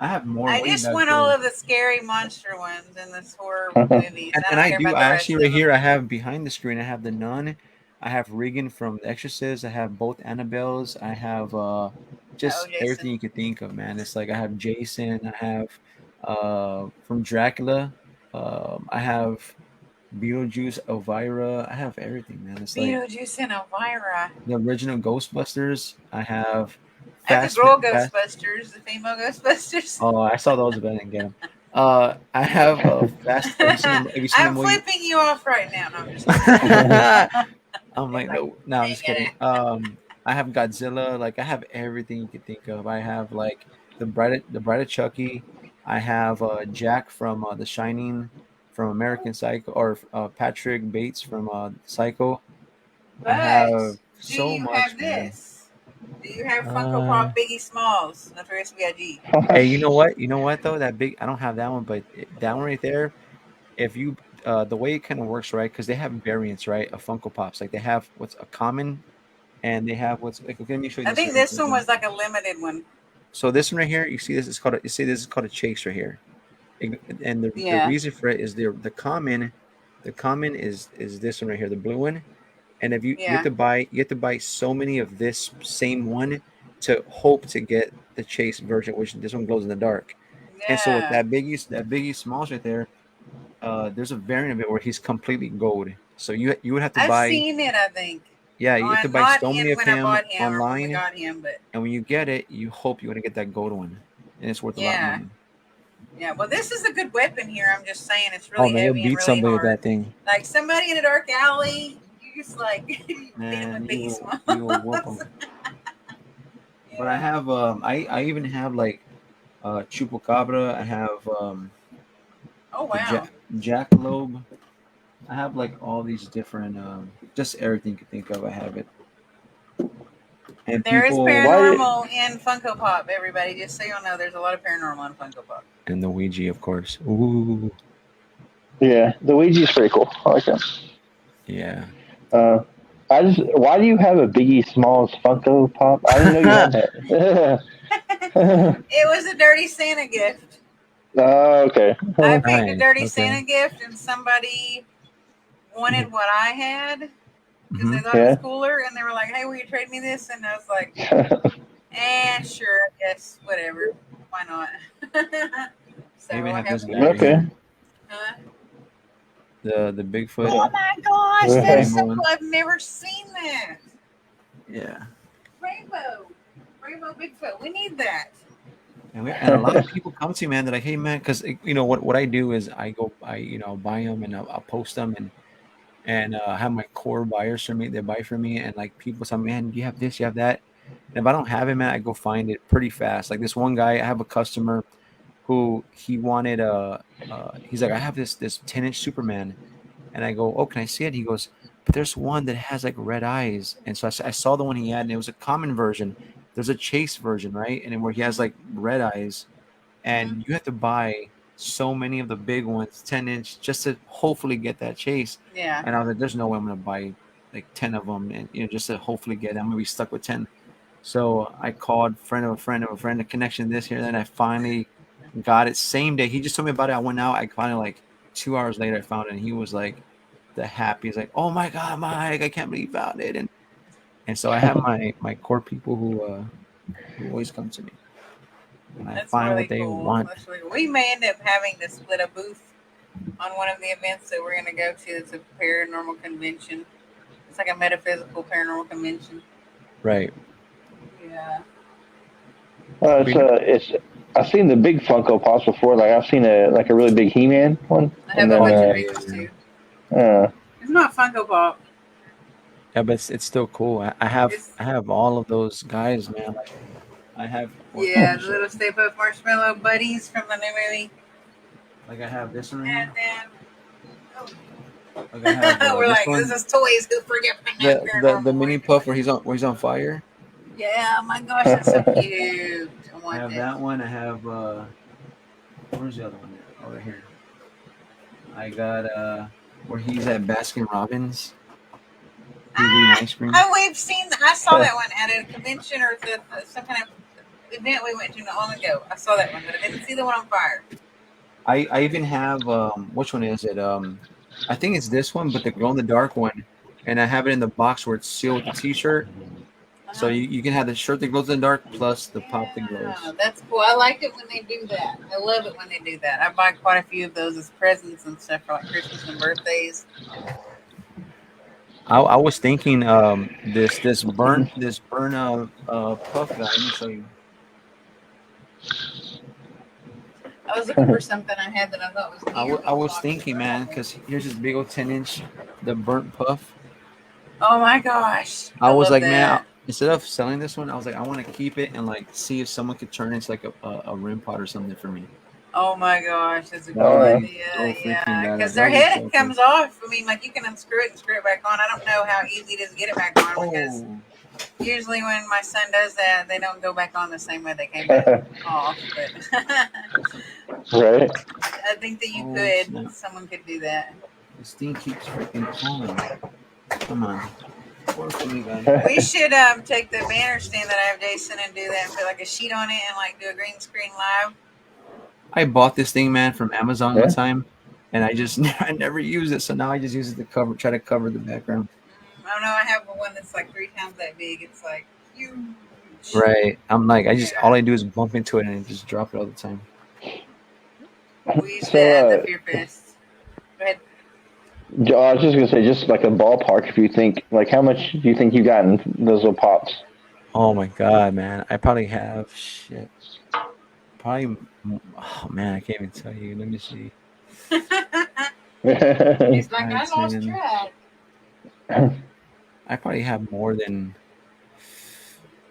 have more I way just back want all there. of the scary monster ones in this horror movies. I And don't I care do. about I the actually rest of right them. here. I have behind the screen. I have the Nun. I have Regan from The Exorcist. I have both Annabelles. I have Oh, just Jason. everything you could think of, man. It's like I have Jason. I have from Dracula. I have Beetlejuice, Elvira. I have everything, man. It's like Beetlejuice and Elvira. the original Ghostbusters. I have I have the Fast. girl Fast. Ghostbusters, the female Ghostbusters. Oh, I saw those, but I didn't get them. I have Fast. Have you seen them? Have you seen the I'm movie? flipping you off right now. No, I'm just kidding. I'm It's like, like, no, no, I'm dang just kidding. it. I have Godzilla. Like, I have everything you could think of. I have like the Bride of Chucky. I have Jack from The Shining, from American Psycho, or Patrick Bates from Psycho. I But have do so you much, have man. this? Do you have Funko Uh, Pop Biggie Smalls, Notorious B.I.G.? hey, you know what? You know what though? That big, I don't have that one, but that one right there. If you, the way it kind of works, right? Because they have variants, right, of Funko Pops. Like they have what's a common, and they have what's like. Okay, let me show you I this think here. this one was like a limited one. So this one right here, you see this is called. You see this is called a chase right here, and the Yeah, reason for it is the common is this one right here, the blue one. And if you have yeah, to buy so many of this same one to hope to get the chase version, which this one glows in the dark. And so with yeah. that Biggie Smalls right there, there's a variant of it where he's completely gold. So you would have to I've buy, seen it, I think. yeah, you have to On buy not so in many of when I him bought him or when we online, got him, but and when you get it, you hope you're gonna get that gold one, and it's worth a lot of yeah, money. yeah. Well, this is a good weapon here. I'm just saying, it's Oh really man, you'll heavy and beat really somebody with hard. that thing, Like somebody in a dark alley, you just like you beat them man. with You Biggie will you will whoop Smalls. them. But I Yeah. have I even have like Chupacabra. I have Oh the wow. Jackalope. I have like all these different just everything you can think of. I have it, and There is people Why did paranormal in Funko Pop, everybody. Just so y'all know, there's a lot of paranormal in Funko Pop. and the Ouija, of course. Ooh, yeah, the Ouija's pretty cool. I like that. yeah. Uh, I just why do you have a Biggie Smalls Funko Pop? I didn't know you had that. It was a Dirty Santa gift. Oh, okay. I picked a Nice. Dirty Okay. Santa gift, and somebody wanted what I had because they Hmm. thought it was Yeah. cooler, and they were like, "Hey, will you trade me this?" And I was like, sure, yes, whatever, why not?" So I even I have have this guy right those. Okay. here, Huh? the Bigfoot, Oh my gosh, the that is rainbow so one. cool! I've never seen that. Yeah. Rainbow, Rainbow Bigfoot. We need that. And a lot of people come to me, man. They're like, "Hey, man," because you know what I do is I buy them and I'll post them and have my core buyers for me. They buy for me, and like people say, "Man, you have this, you have that." And if I don't have it, man, I go find it pretty fast. Like this one guy, I have a customer who he wanted he's like, I have this 10-inch Superman, and I go, oh, can I see it? He goes, but there's one that has like red eyes, and so I saw the one he had, and it was a common version. There's a chase version, right? And then where he has like red eyes, Hmm. and you have to buy so many of the big ones, 10-inch, just to hopefully get that chase. Yeah. And I was like, there's no way I'm gonna buy like 10 of them, and just to hopefully get it. I'm gonna be stuck with 10. So I called friend of a friend of a friend, a connection this here, then I finally got it same day. He just told me about it. I went out. I finally like 2 hours later I found it, and he was like the happiest, like, oh my god, Mike, I can't believe you found it. And so I have my core people who always come to me when I That's find what really they cool. want. That's really cool. We may end up having to split a booth on one of the events that we're going to go to. It's a paranormal convention. It's like a metaphysical paranormal convention. Right. Yeah. It's I've seen the big Funko Pops before. Like I've seen a really big He-Man one, I have and a Oh then bunch of yeah, these yeah. too. uh, It's not Funko Pop. Yeah, but it's still cool. I have It's, I have all of those guys, man. Like I have what let yeah, me the show you. little Stay Puft Marshmallow Buddies from the new movie. Like I have this one right And here. then Like I have we're this like, this one, is toys. Who forget the paranormal? mini puff where he's on fire. Yeah, oh my gosh, that's so cute. I I want have that. that one. I have where's the other one at? Oh, right here. I got where he's at Baskin Robbins. He's eating ice cream. We've seen. I saw that one at a convention or some kind of event we went to not long ago. I saw that one, but I didn't see the one on fire. I even have which one is it? I think it's this one, but the glow in the dark one, and I have it in the box where it's sealed with the T-shirt. So you can have the shirt that glows in the dark plus the pop that Yeah, glows. that's cool. I like it when they do that. I love it when they do that. I buy quite a few of those as presents and stuff for like Christmas and birthdays. I was thinking this burn puff guy. Let me show you. I was looking for something I had that I thought was near I the was box. thinking, man, because here's this big old 10-inch, the burnt puff. Oh my gosh, I I was love like, man, that. instead of selling this one, I was like, I want to keep it and like see if someone could turn it into like a rim pot or something for me. Oh my gosh, that's a cool Uh, idea. So freaking Yeah, because badass. their That was head so cool. comes off. I mean, like you can unscrew it and screw it back on. I don't know how easy it is to get it back on because Oh, usually when my son does that, they don't go back on the same way they came back off. But right. I think that you oh could, snap! someone could do that. This thing keeps freaking calling. Come on, work for me, God. We should take the banner stand that I have Jason and do that and put like a sheet on it and like do a green screen live. I bought this thing, man, from Amazon one Yeah. time, and I just I never use it. So now I just use it to try to cover the background. I don't know. I have one that's like 3 times that big. It's like huge. Right. I'm like, all Yeah, I do is bump into it and just drop it all the time. we used So, that at the Fear Fest. Go ahead. I was just gonna say, just like a ballpark. If you think, like, how much do you think you got in those little pops? Oh my god, man! I probably have shit. Probably. Oh man, I can't even tell you. Let me see. He's like, I Five, lost 10. track. I probably have more than.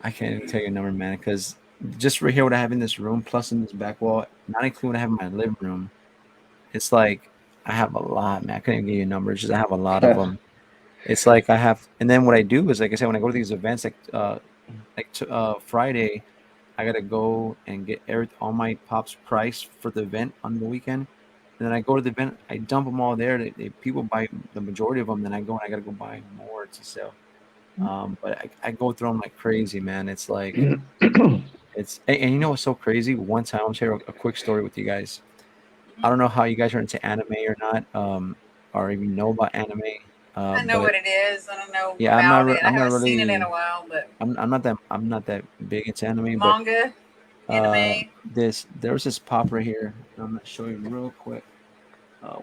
I can't even tell you a number, man. Because just right here, what I have in this room, plus in this back wall, not including what I have in my living room, it's like I have a lot, man. I couldn't even give you a number. It's just I have a lot of them. It's like I have, and then what I do is, like I said, when I go to these events, Friday, I gotta go and get all my pops price for the event on the weekend, and then I go to the event, I dump them all there. People buy the majority of them, then I go and I gotta go buy more to sell. But I go through them like crazy, man. It's like and you know what's so crazy? One time, I'll share a quick story with you guys. I don't know how you guys are into anime or not, or even know about anime. I know But what it is. I don't know yeah, about it. I I'm not haven't seen it in really, a while, but I'm not that big into anime. But manga, anime. there was this pop right here. I'm gonna show you real quick.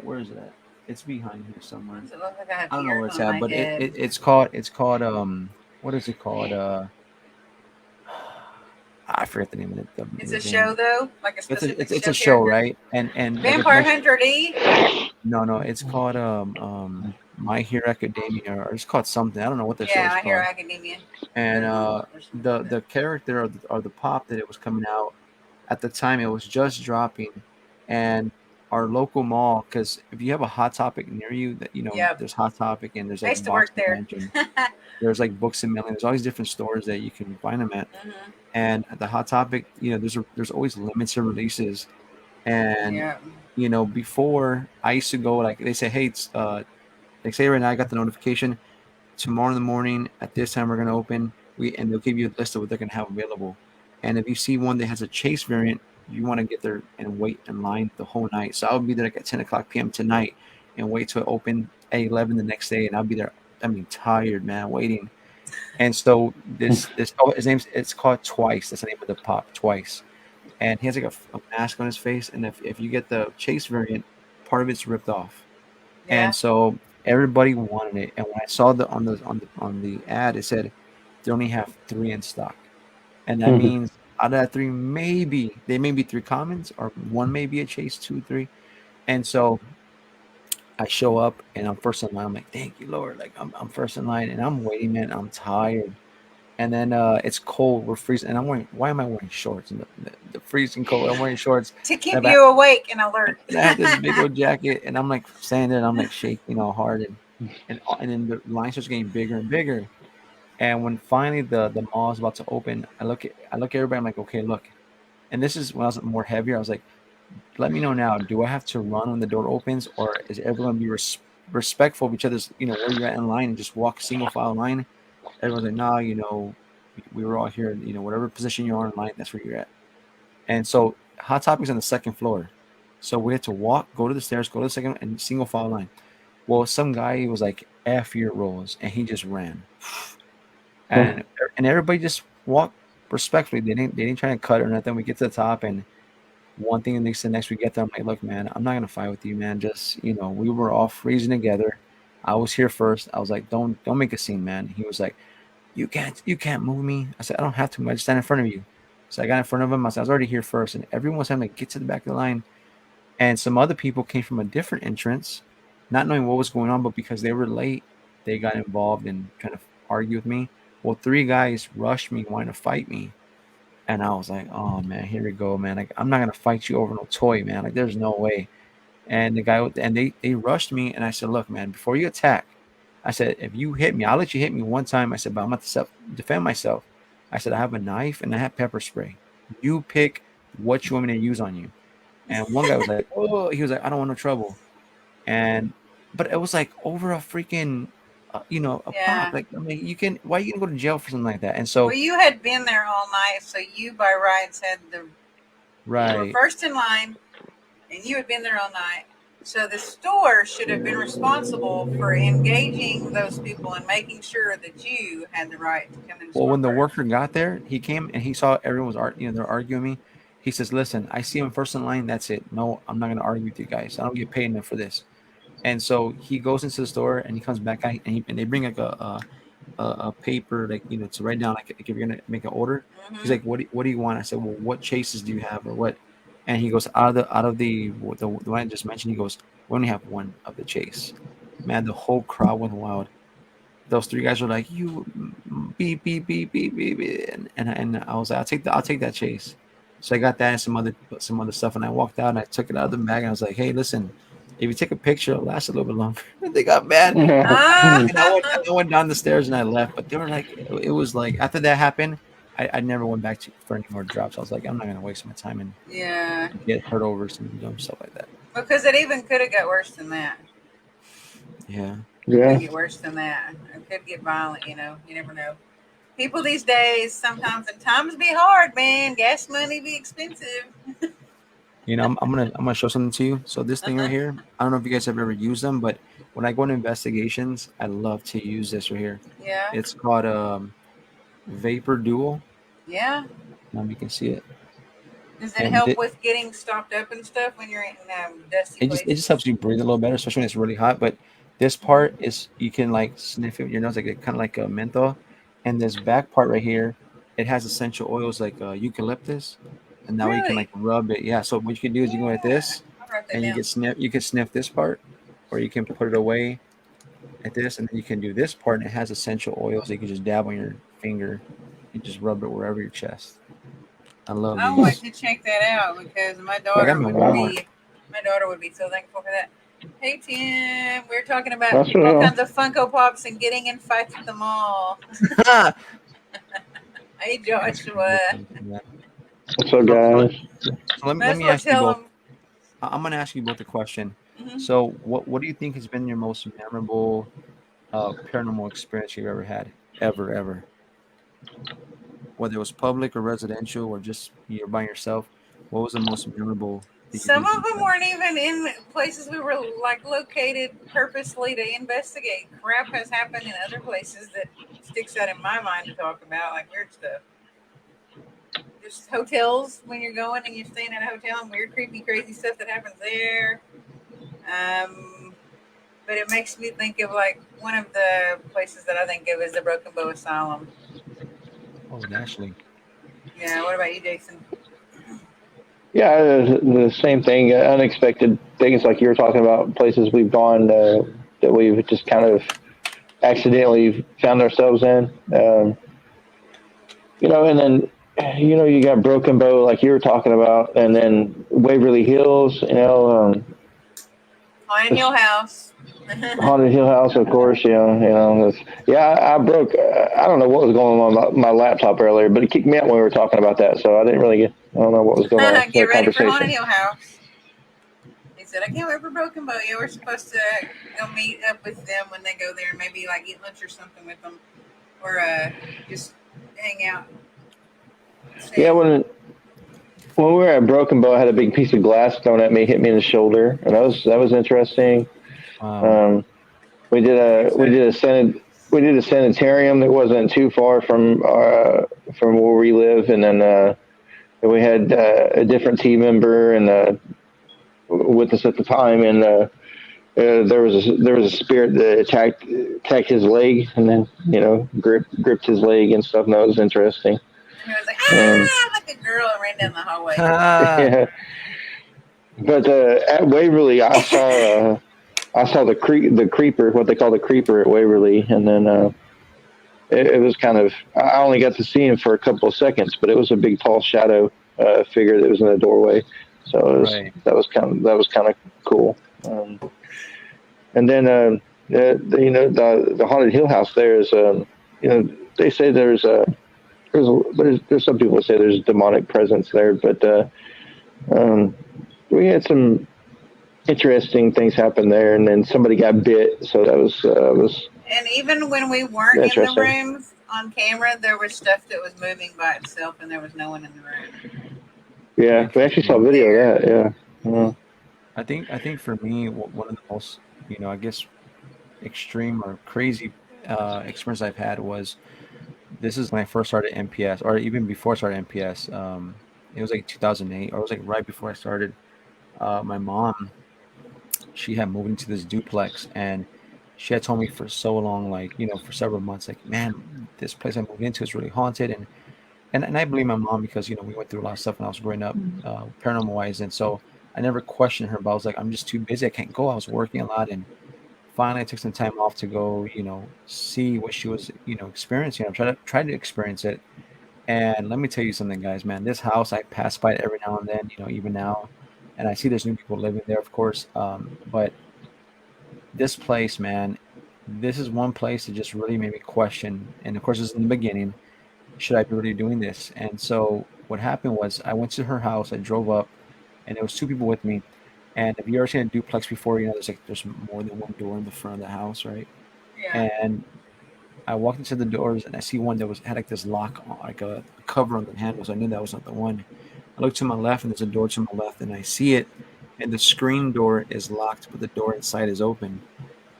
Where is it at? It's behind here somewhere. Does it look like I have I don't know where ears it's on at, my but head? it's called what is it called? I forget the name of It's the a show game. though, like a specific It's show a show, character. right? And like it's Vampire most Hunter D. no, it's called My Hero Academia, or it's called something. I don't know what the show Yeah, is My Hero called. Academia. And Or something like that. the character or the pop that it was coming out at the time, it was just dropping, and our local mall, because if you have a Hot Topic near you, that Yep. there's Hot Topic and there's I like used to Box work and there. Mansion, there's like Books and Million, there's all these different stores that you can find them at. Hmm. And at the Hot Topic, there's always limited releases, and Yeah. before I used to go, like they say, hey, it's like say right now I got the notification tomorrow in the morning at this time we're gonna open. And they'll give you a list of what they're gonna have available. And if you see one that has a chase variant, you want to get there and wait in line the whole night. So I'll be there like at 10 o'clock p.m. tonight and wait till it open at 11 the next day, and I'll be there. I mean, tired, man, waiting. And so his name's it's called Twice. That's the name of the pop, Twice. And he has like a mask on his face, and if you get the chase variant, part of it's ripped off. And Yeah. so everybody wanted it. And when I saw on the ad, it said they only have 3 in stock, and that means out of that 3, maybe they may be 3 commons, or one may be a chase 2, 3. And so I show up and I'm first in line. I'm like, thank you, Lord. Like I'm first in line and I'm waiting, man. I'm tired. And then it's cold. We're freezing, and I'm wearing. Why am I wearing shorts in the freezing cold? I'm wearing shorts, To keep and I, you awake and alert. and I had this big old jacket, and I'm like standing there, and I'm like shaking all hard, and then the line starts getting bigger and bigger. And when finally the mall is about to open, I look at everybody. I'm like, okay, look. And this is when I was more heavier. I was like, let me know now. Do I have to run when the door opens, or is everyone be respectful of each other's, where you're at in line, and just walk single file line? Everyone's like, nah, we were all here, whatever position you are in line, that's where you're at. And so Hot Topic's on the second floor. So we had to walk, go to the stairs, go to the second and single file line. Well, some guy, he was like, F your rolls, and he just ran. and everybody just walked respectfully. They didn't try to cut or nothing. We get to the top, and one thing leads to the next. We get there. I'm like, look, man, I'm not gonna fight with you, man. Just we were all freezing together. I was here first. I was like, don't make a scene, man. He was like, you can't move me. I said, I don't have to. I just stand in front of you. So I got in front of him. I said, I was already here first, and everyone was having to get to the back of the line. And some other people came from a different entrance, not knowing what was going on, but because they were late, they got involved in trying to argue with me. Well, three guys rushed me, wanting to fight me, and I was like, "Oh man, here we go, man! Like I'm not gonna fight you over no toy, man. Like there's no way." And the guy and they rushed me, and I said, "Look, man, before you attack, I said if you hit me, I'll let you hit me one time. I said, but I'm going to defend myself. I said I have a knife and I have pepper spray. You pick what you want me to use on you." And one guy was like, "Oh," he was like, "I don't want no trouble." And but it was like over a freaking, a pop. Yeah. Like I mean, why you can go to jail for something like that? And Well, so you had been there all night, so you by rights had you were right. first in line, and you had been there all night. So the store should have been responsible for engaging those people and making sure that you had the right to come in the Well, store when the first. worker got there, he came and he saw everyone was they're arguing me. He says, "Listen, I see him first in line. That's it. No, I'm not going to argue with you guys. I don't get paid enough for this." And so he goes into the store and he comes back out and they bring like a paper like to write down like if you're gonna make an order. He's Mm-hmm. like, "What do you want?" I said, "Well, what chases do you have or what?" And he goes out of the one I just mentioned. He goes, "We only have one of the chase." Man, the whole crowd went wild. Those three guys were like, "You beep beep beep beep beep," beep," and I was like, "I'll take that chase." So I got that and some other stuff, and I walked out and I took it out of the bag and I was like, "Hey, listen, if you take a picture, it'll last a little bit longer." And they got mad, Ah, and I went down the stairs and I left. But they were like, it was like after that happened, I never went back for any more drops. I was like, I'm not gonna waste my time and yeah, get hurt over some dumb stuff like that. because it even could have got worse than that. Yeah. It could Yeah. get worse than that. It could get violent. You never know. People these days sometimes and times be hard, man. Gas money be expensive. I'm gonna show something to you. So this thing right Uh-huh. here, I don't know if you guys have ever used them, but when I go into investigations, I love to use this right here. Yeah, It's called Vapor Dual. yeah. You can see it, Does it and help with getting stopped up and stuff when you're in dusty it just places? helps you breathe a little better, especially when it's really hot. But this part is you can like sniff it with your nose, like kind of like a menthol, and this back part right here, it has essential oils like eucalyptus, and that way you can like Really? rub it. Yeah. So what you can do is you can go like Yeah. this, I'll write that and down. you can sniff this part, or you can put it away like this, and then you can do this part, and it has essential oils. So you can just dab on your finger and just rub it wherever your chest. I love I want these. to check that out because Well, I got them at Walmart. my daughter would be so thankful for that. Hey Tim, we're talking about That's what all I kinds of Funko Pops and getting in fights at the mall. Hey Joshua, What's up, So, so, guys? so let, might let as me well ask you tell both. them. I'm going to ask you both a question. Hmm. So, what do you think has been your most memorable paranormal experience you've ever had? Ever. Whether it was public or residential or just you're by yourself, what was the most memorable that you Some think of you've them had? weren't even in places we were like located purposely to investigate. Crap has happened in other places that sticks out in my mind to talk about, like weird stuff. Just hotels when you're going and you're staying at a hotel and weird, creepy, crazy stuff that happens there. Um, but it makes me think of like one of the places that I think of is the Broken Bow Asylum. Oh, Ashley. Yeah. What about you, Jason? Yeah, the same thing. Unexpected things like you were talking about, places we've gone that we've just kind of accidentally found ourselves in. And then you got Broken Bow like you were talking about, and then Waverly Hills. Haunted This Hill House. Haunted Hill House, of course. Yeah. I broke. I don't know what was going on my laptop earlier, but it kicked me out when we were talking about that, so I didn't really get. I don't know what was going on with Get that ready for Haunted conversation. Hill House. He said, I can't wait for Broken Bow. Yeah, we're supposed to go meet up with them when they go there and maybe like eat lunch or something with them or just hang out. Yeah, See. when we were at Broken Bow, I had a big piece of glass thrown at me, hit me in the shoulder, and that was interesting. Wow. Um, we did That's a we right. did a scented we did a sanitarium that wasn't too far from where we live, and then we had a different team member and with us at the time, and there was a spirit that attacked his leg, and then gripped his leg and stuff. And that was interesting. And it was like, Um, like a girl and ran down the hallway. yeah, but at Waverly, I saw the creeper, what they call the creeper at Waverly, and then it was kind of, I only got to see him for a couple of seconds, but it was a big, tall shadow figure that was in the doorway. So Right. that was kind of cool. And then the haunted Hill House there is they say there's some people say there's demonic presence there, but we had some interesting things happen there, and then somebody got bit, so that was And even when we weren't in the rooms on camera, there was stuff that was moving by itself, and there was no one in the room. Yeah, we actually saw video of that. Yeah. I think for me, one of the most, I guess, extreme or crazy experience I've had was, this is when I first started MPS, or even before I started MPS. It was like 2008, or it was like right before I started. My mom, she had moved into this duplex, and she had told me for so long, like, for several months, like, man, this place I moved into is really haunted. And I believe my mom, because, we went through a lot of stuff when I was growing up, paranormal wise. And so I never questioned her, but I was like, I'm just too busy. I can't go. I was working a lot. And finally I took some time off to go, see what she was, experiencing. I'm trying to experience it. And let me tell you something, guys, man, this house, I pass by it every now and then, even now, and I see there's new people living there, of course. But this place, man, this is one place that just really made me question. And of course, this is in the beginning. Should I be really doing this? And so what happened was, I went to her house, I drove up, and there was two people with me. And if you ever seen a duplex before, there's more than one door in the front of the house, right? Yeah. And I walked into the doors, and I see one that had like this lock, like a cover on the handle. So I knew that was not the one. I look to my left, and there's a door to my left, and I see it, and the screen door is locked, but the door inside is open.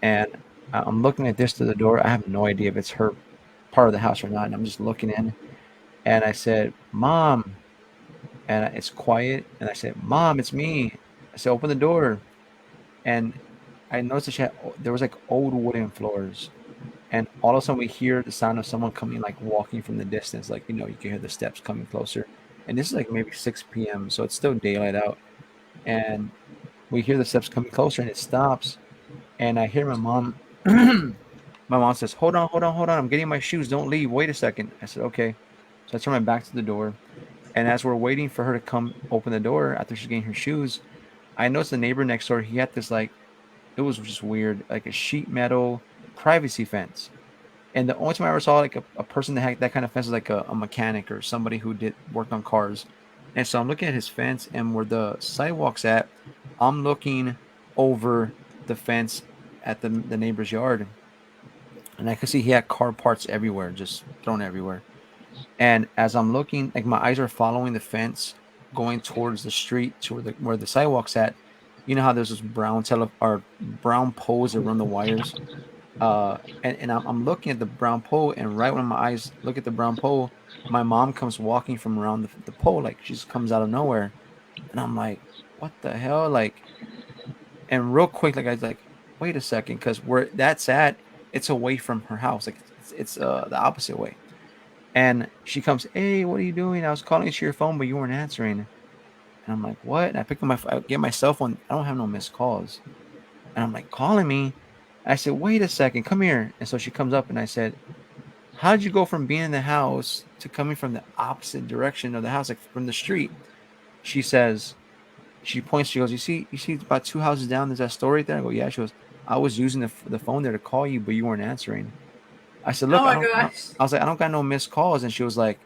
And I'm looking at this to the door. I have no idea if it's her part of the house or not. And I'm just looking in, and I said, "Mom," and it's quiet. And I said, "Mom, it's me." I said, "Open the door." And I noticed that there was like old wooden floors. And all of a sudden we hear the sound of someone coming, like walking from the distance. Like, you can hear the steps coming closer. And this is like maybe 6 p.m. So it's still daylight out. And we hear the steps coming closer, and it stops. And I hear my mom. My mom says, "Hold on, hold on, hold on. I'm getting my shoes. Don't leave. Wait a second." I said, "Okay." So I turn my back to the door. And as we're waiting for her to come open the door after she's getting her shoes, I noticed the neighbor next door, he had this, like, it was just weird, like a sheet metal privacy fence. And the only time I ever saw like a person that had that kind of fence was like a mechanic or somebody who did work on cars. And so I'm looking at his fence, and where the sidewalk's at, I'm looking over the fence at the neighbor's yard. And I could see he had car parts everywhere, just thrown everywhere. And as I'm looking, like, my eyes are following the fence going towards the street to where the sidewalk's at. You know how there's this brown poles that run the wires. And I'm looking at the brown pole, and right when my eyes look at the brown pole, my mom comes walking from around the pole, like she just comes out of nowhere. And I'm like, what the hell? Like, and real quick, like, I was like, wait a second, because where that's at, it's away from her house. Like, it's the opposite way. And she comes, "Hey, what are you doing? I was calling you to your phone, but you weren't answering." And I'm like, what? And I pick up I get my cell phone. I don't have no missed calls. And I'm like, calling me. And I said, "Wait a second, come here." And so she comes up, and I said, "How'd you go from being in the house to coming from the opposite direction of the house, like from the street?" She says, she points, she goes, "You see about 2 houses down, there's that store right there?" I go, "Yeah." She goes, "I was using the phone there to call you, but you weren't answering." I said, Oh "Look, my gosh. I was like, I don't got no missed calls." And she was like,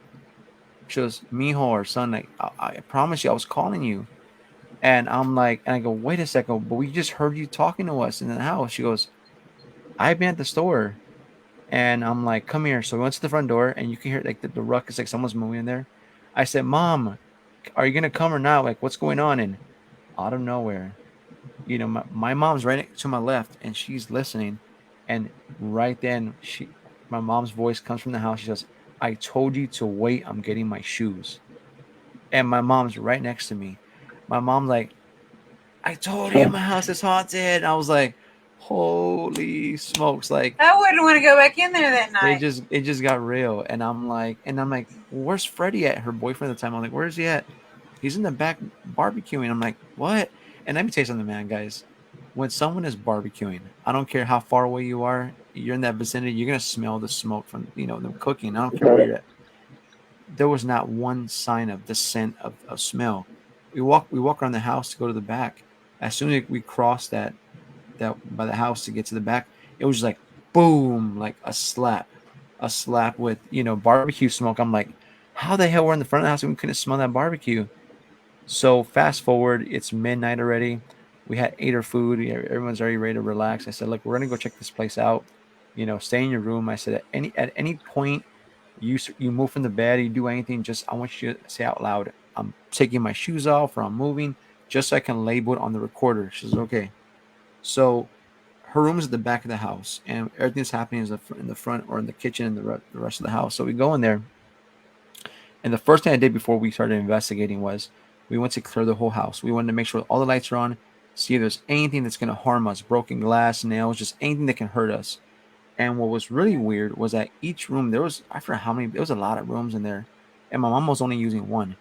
"Mijo," or son, like, I promise you, I was calling you." And I'm like, and I go, "Wait a second, but we just heard you talking to us in the house." She goes, "I've been at the store." And I'm like, "Come here." So we went to the front door, and you can hear like the ruckus, like someone's moving in there. I said, "Mom, are you gonna come or not? Like, what's going on?" And out of nowhere, my mom's right to my left, and she's listening. And right then, my mom's voice comes from the house. She says, "I told you to wait. I'm getting my shoes." And my mom's right next to me. My mom's like, "I told you my house is haunted." I was like, "Holy smokes!" Like I wouldn't want to go back in there that night. it just got real. And I'm like, "Where's Freddie at?" Her boyfriend at the time. I'm like, "Where's he at?" He's in the back barbecuing. I'm like, "What?" And let me tell you something, man, guys. When someone is barbecuing, I don't care how far away you are, you're in that vicinity, you're gonna smell the smoke from them cooking. I don't care where Right. you're at. There was not one sign of the scent of smell. We walk around the house to go to the back. As soon as we crossed that by the house to get to the back, it was just like boom, like a slap with barbecue smoke. I'm like, how the hell we're in the front of the house and we couldn't smell that barbecue? So fast forward, it's midnight already. We had ate our food. Everyone's already ready to relax. I said, look, we're gonna go check this place out. Stay in your room. I said, at any point you move from the bed, you do anything, just I want you to say out loud, I'm taking my shoes off or I'm moving, just so I can label it on the recorder. She says, okay. So her room is at the back of the house, and everything's happening is in the front or in the kitchen and the rest of the house. So we go in there, and the first thing I did before we started investigating was we went to clear the whole house. We wanted to make sure all the lights are on, see if there's anything that's going to harm us, broken glass, nails, just anything that can hurt us. And what was really weird was that each room there was, I forgot how many, there was a lot of rooms in there, and my mom was only using one.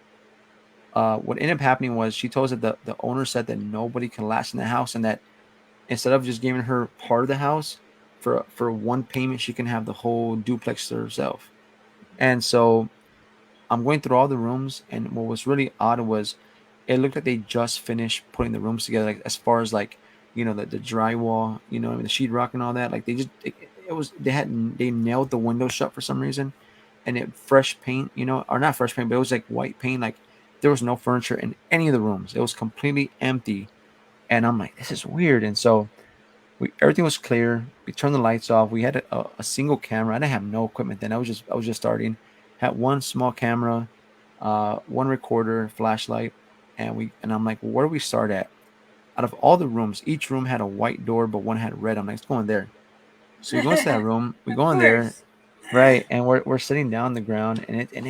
What ended up happening was she told us that the owner said that nobody can last in the house, and that instead of just giving her part of the house for one payment, she can have the whole duplex to herself. And so I'm going through all the rooms, and what was really odd was it looked like they just finished putting the rooms together, like as far as like the drywall, I mean, the sheetrock and all that. Like it was they nailed the window shut for some reason, and it fresh paint, or not fresh paint, but it was like white paint. Like there was no furniture in any of the rooms. It was completely empty, and I'm like, this is weird. And so everything was clear. We turned the lights off. We had a single camera. I didn't have no equipment then. I was just starting. Had one small camera, one recorder, flashlight, and I'm like, well, where do we start at? Out of all the rooms, each room had a white door, but one had red. I'm like, let's go in there. So we go into that room. We Of go in there, course. right, and we're sitting down on the ground, you can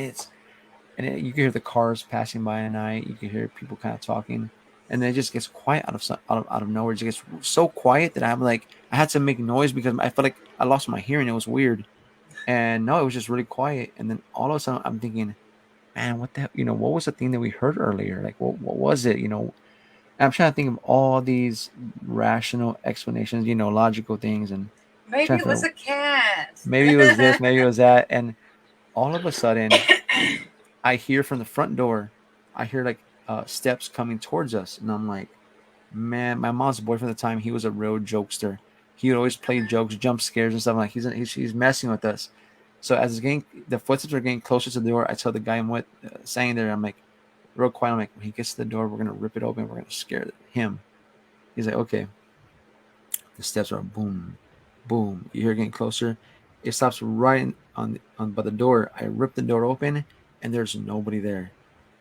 hear the cars passing by at night. You can hear people kind of talking, and then it just gets quiet out of nowhere. It just gets so quiet that I'm like, I had to make noise because I felt like I lost my hearing. It was weird, and no, it was just really quiet. And then all of a sudden, I'm thinking, man, what the hell? What was the thing that we heard earlier? Like, what was it? I'm trying to think of all these rational explanations, logical things, and Maybe trying to it was figure a cat. maybe it was this, maybe it was that, and all of a sudden I hear from the front door, I hear like steps coming towards us, and I'm like, man, my mom's boyfriend at the time, he was a real jokester. He would always play jokes, jump scares and stuff. Like he's messing with us. So as the footsteps are getting closer to the door, I tell the guy I'm with, standing there, I'm like, real quiet. I'm like, when he gets to the door, we're gonna rip it open. We're gonna scare him. He's like, okay. The steps are boom, boom. You hear it getting closer. It stops right on by the door. I rip the door open, and there's nobody there.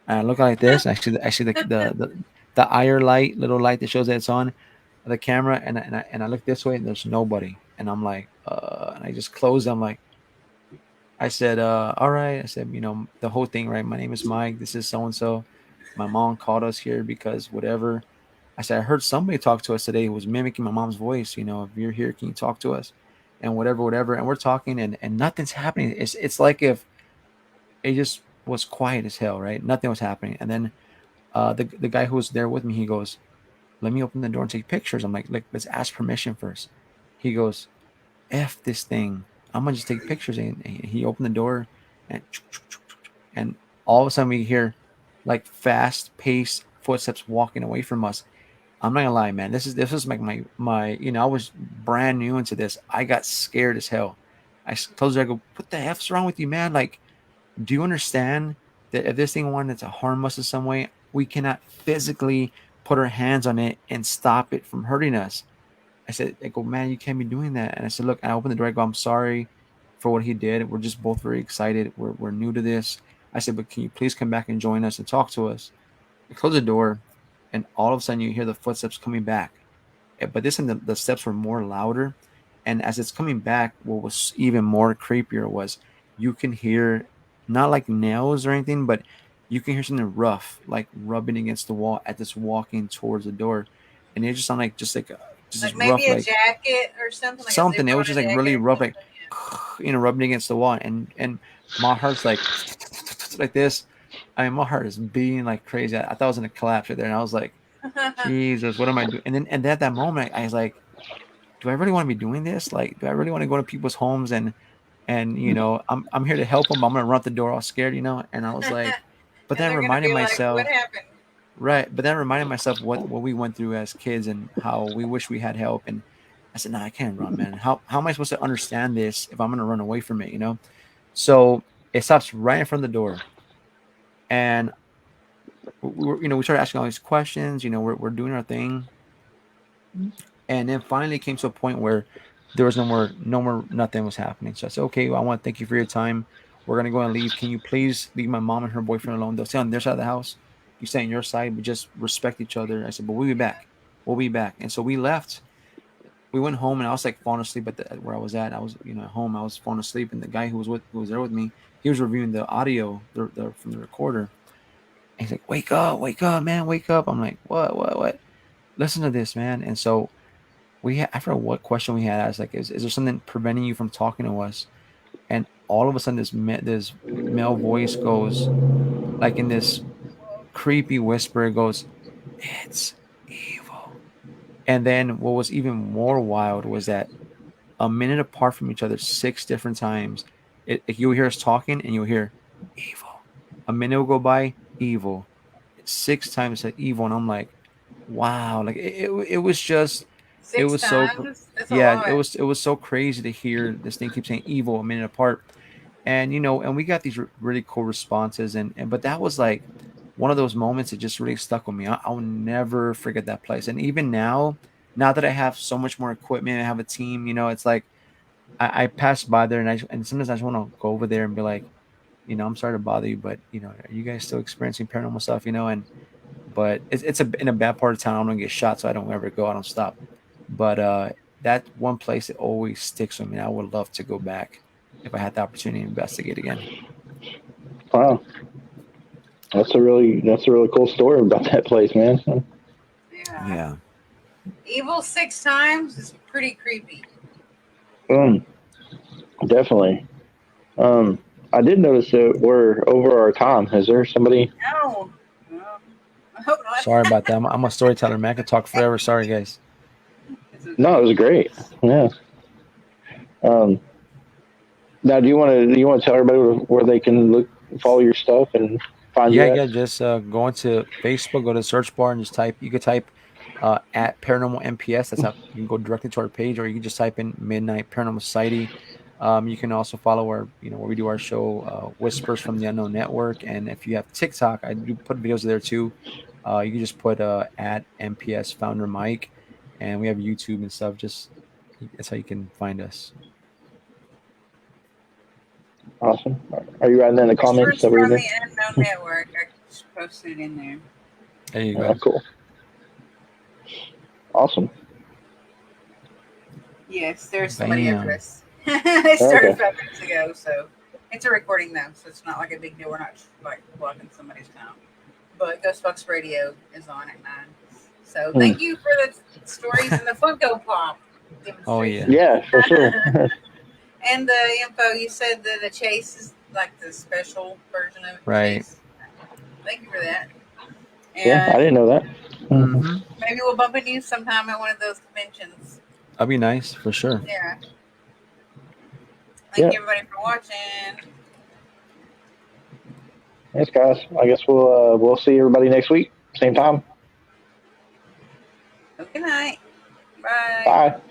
And I look like this. I see the IR light, little light that shows that it's on the camera, and I look this way, and there's nobody. And I'm like, and I just close. I'm like, I said, all right. I said, the whole thing, right? My name is Mike. This is so and so. My mom called us here because whatever. I said, I heard somebody talk to us today who was mimicking my mom's voice. If you're here, can you talk to us? And whatever, whatever. And we're talking, and nothing's happening. It's like if it just was quiet as hell, right? Nothing was happening. And then the guy who was there with me, he goes, let me open the door and take pictures. I'm like, let's ask permission first. He goes, F this thing. I'm gonna just take pictures. And he opened the door, and and all of a sudden we hear like fast paced footsteps walking away from us. I'm not gonna lie, man. This was like my. I was brand new into this. I got scared as hell. Closed it. I go, what the f's wrong with you, man? Like, do you understand that if this thing wanted to harm us in some way, we cannot physically put our hands on it and stop it from hurting us? I go, man, you can't be doing that. And I said, look, I opened the door. I go, I'm sorry for what he did. We're just both very excited. We're new to this. I said, but can you please come back and join us and talk to us? I close the door, and all of a sudden you hear the footsteps coming back. But this time the steps were more louder, And as it's coming back, what was even more creepier was you can hear not like nails or anything, but you can hear something rough, like rubbing against the wall as it's walking towards the door, and it just sounded like just this Like maybe rough, a like jacket or something, like a something. It zipper was on a just like really jacket or rough, like something. rubbing against the wall, and my heart's like like this. I mean, my heart is beating like crazy. I thought I was gonna collapse right there, and I was like, Yeah. Jesus, what am I doing? And at that moment, I was like, do I really want to be doing this? Like, do I really want to go to people's homes and I'm here to help them. I'm gonna run out the door all scared, And I was like, but And then I they're gonna reminded be like, "What myself, happened?" right? But then I reminded myself what we went through as kids and how we wish we had help. And I said, no, I can't run, man. How am I supposed to understand this if I'm gonna run away from it? So it stops right in front of the door, and we started asking all these questions. We're doing our thing, and then finally it came to a point where there was no more, nothing was happening. So I said, okay, well, I want to thank you for your time. We're gonna go and leave. Can you please leave my mom and her boyfriend alone? They'll stay on their side of the house. You stay on your side, but just respect each other. I said, but we'll be back. We'll be back. And so we left. We went home, and I was like falling asleep at where I was at. I was, at home. I was falling asleep, and the guy who was there with me, he was reviewing the audio from the recorder. And he's like, wake up, man, wake up. I'm like, what? Listen to this, man. And so I forgot what question we had. I was like, is there something preventing you from talking to us? And all of a sudden, this male voice goes, like in this creepy whisper, it goes, it's evil. And then what was even more wild was that a minute apart from each other, 6 different times, you'll hear us talking and you'll hear evil. A minute will go by, evil. 6 times said evil. And I'm like, wow. Like it was just, it Six was so, times? That's a yeah, lot. it was so crazy to hear this thing keep saying evil a minute apart. And, and we got these really cool responses. But that was like one of those moments that just really stuck with me. I'll never forget that place. And even now that I have so much more equipment, I have a team, it's like, I pass by there and sometimes I just want to go over there and be like, I'm sorry to bother you, but are you guys still experiencing paranormal stuff? But it's in a bad part of town. I'm gonna get shot, so I don't ever go. I don't stop. But that one place that always sticks with me. I would love to go back if I had the opportunity to investigate again. Wow, that's a really cool story about that place, man. Yeah. Yeah. Evil 6 times is pretty creepy. Um, Definitely. I did notice that we're over our time. Is there somebody? No. No. I hope not. Sorry about that. I'm a storyteller, man. I could talk forever. Sorry, guys. It's okay. No, it was great. Yeah. Um, Now, do you want to tell everybody where they can follow your stuff, and find you Yeah, at? yeah. Just go into Facebook, go to the search bar, and just type. You could type at Paranormal MPS. That's how you can go directly to our page, or you can just type in Midnight Paranormal Society. You can also follow where we do our show, Whispers from the Unknown Network. And if you have TikTok, I do put videos there too. You can just put at MPS Founder Mike, and we have YouTube and stuff. Just that's how you can find us. Awesome. Are you writing in the comments Whispers that we're from doing? the Unknown Network. I just posted it in there. There you go. Cool. Awesome. Yes, there's somebody after Bam. us. It started Okay. 5 minutes ago, so it's a recording though, so it's not like a big deal. We're not like blocking somebody's time. But Ghostbox Radio is on at 9. So Hmm. thank you for the stories and the Funko Pop Oh demonstration. yeah. Yeah, for sure. And the info, you said that the Chase is like the special version of Right. Chase. Thank you for that. Yeah, I And didn't know that. Mm-hmm. maybe we'll bump into you sometime at one of those conventions. That'd be nice for sure. Yeah. Yeah. Thank you everybody for watching. Thanks, guys. I guess we'll see everybody next week, same time. Good night. Bye. Bye.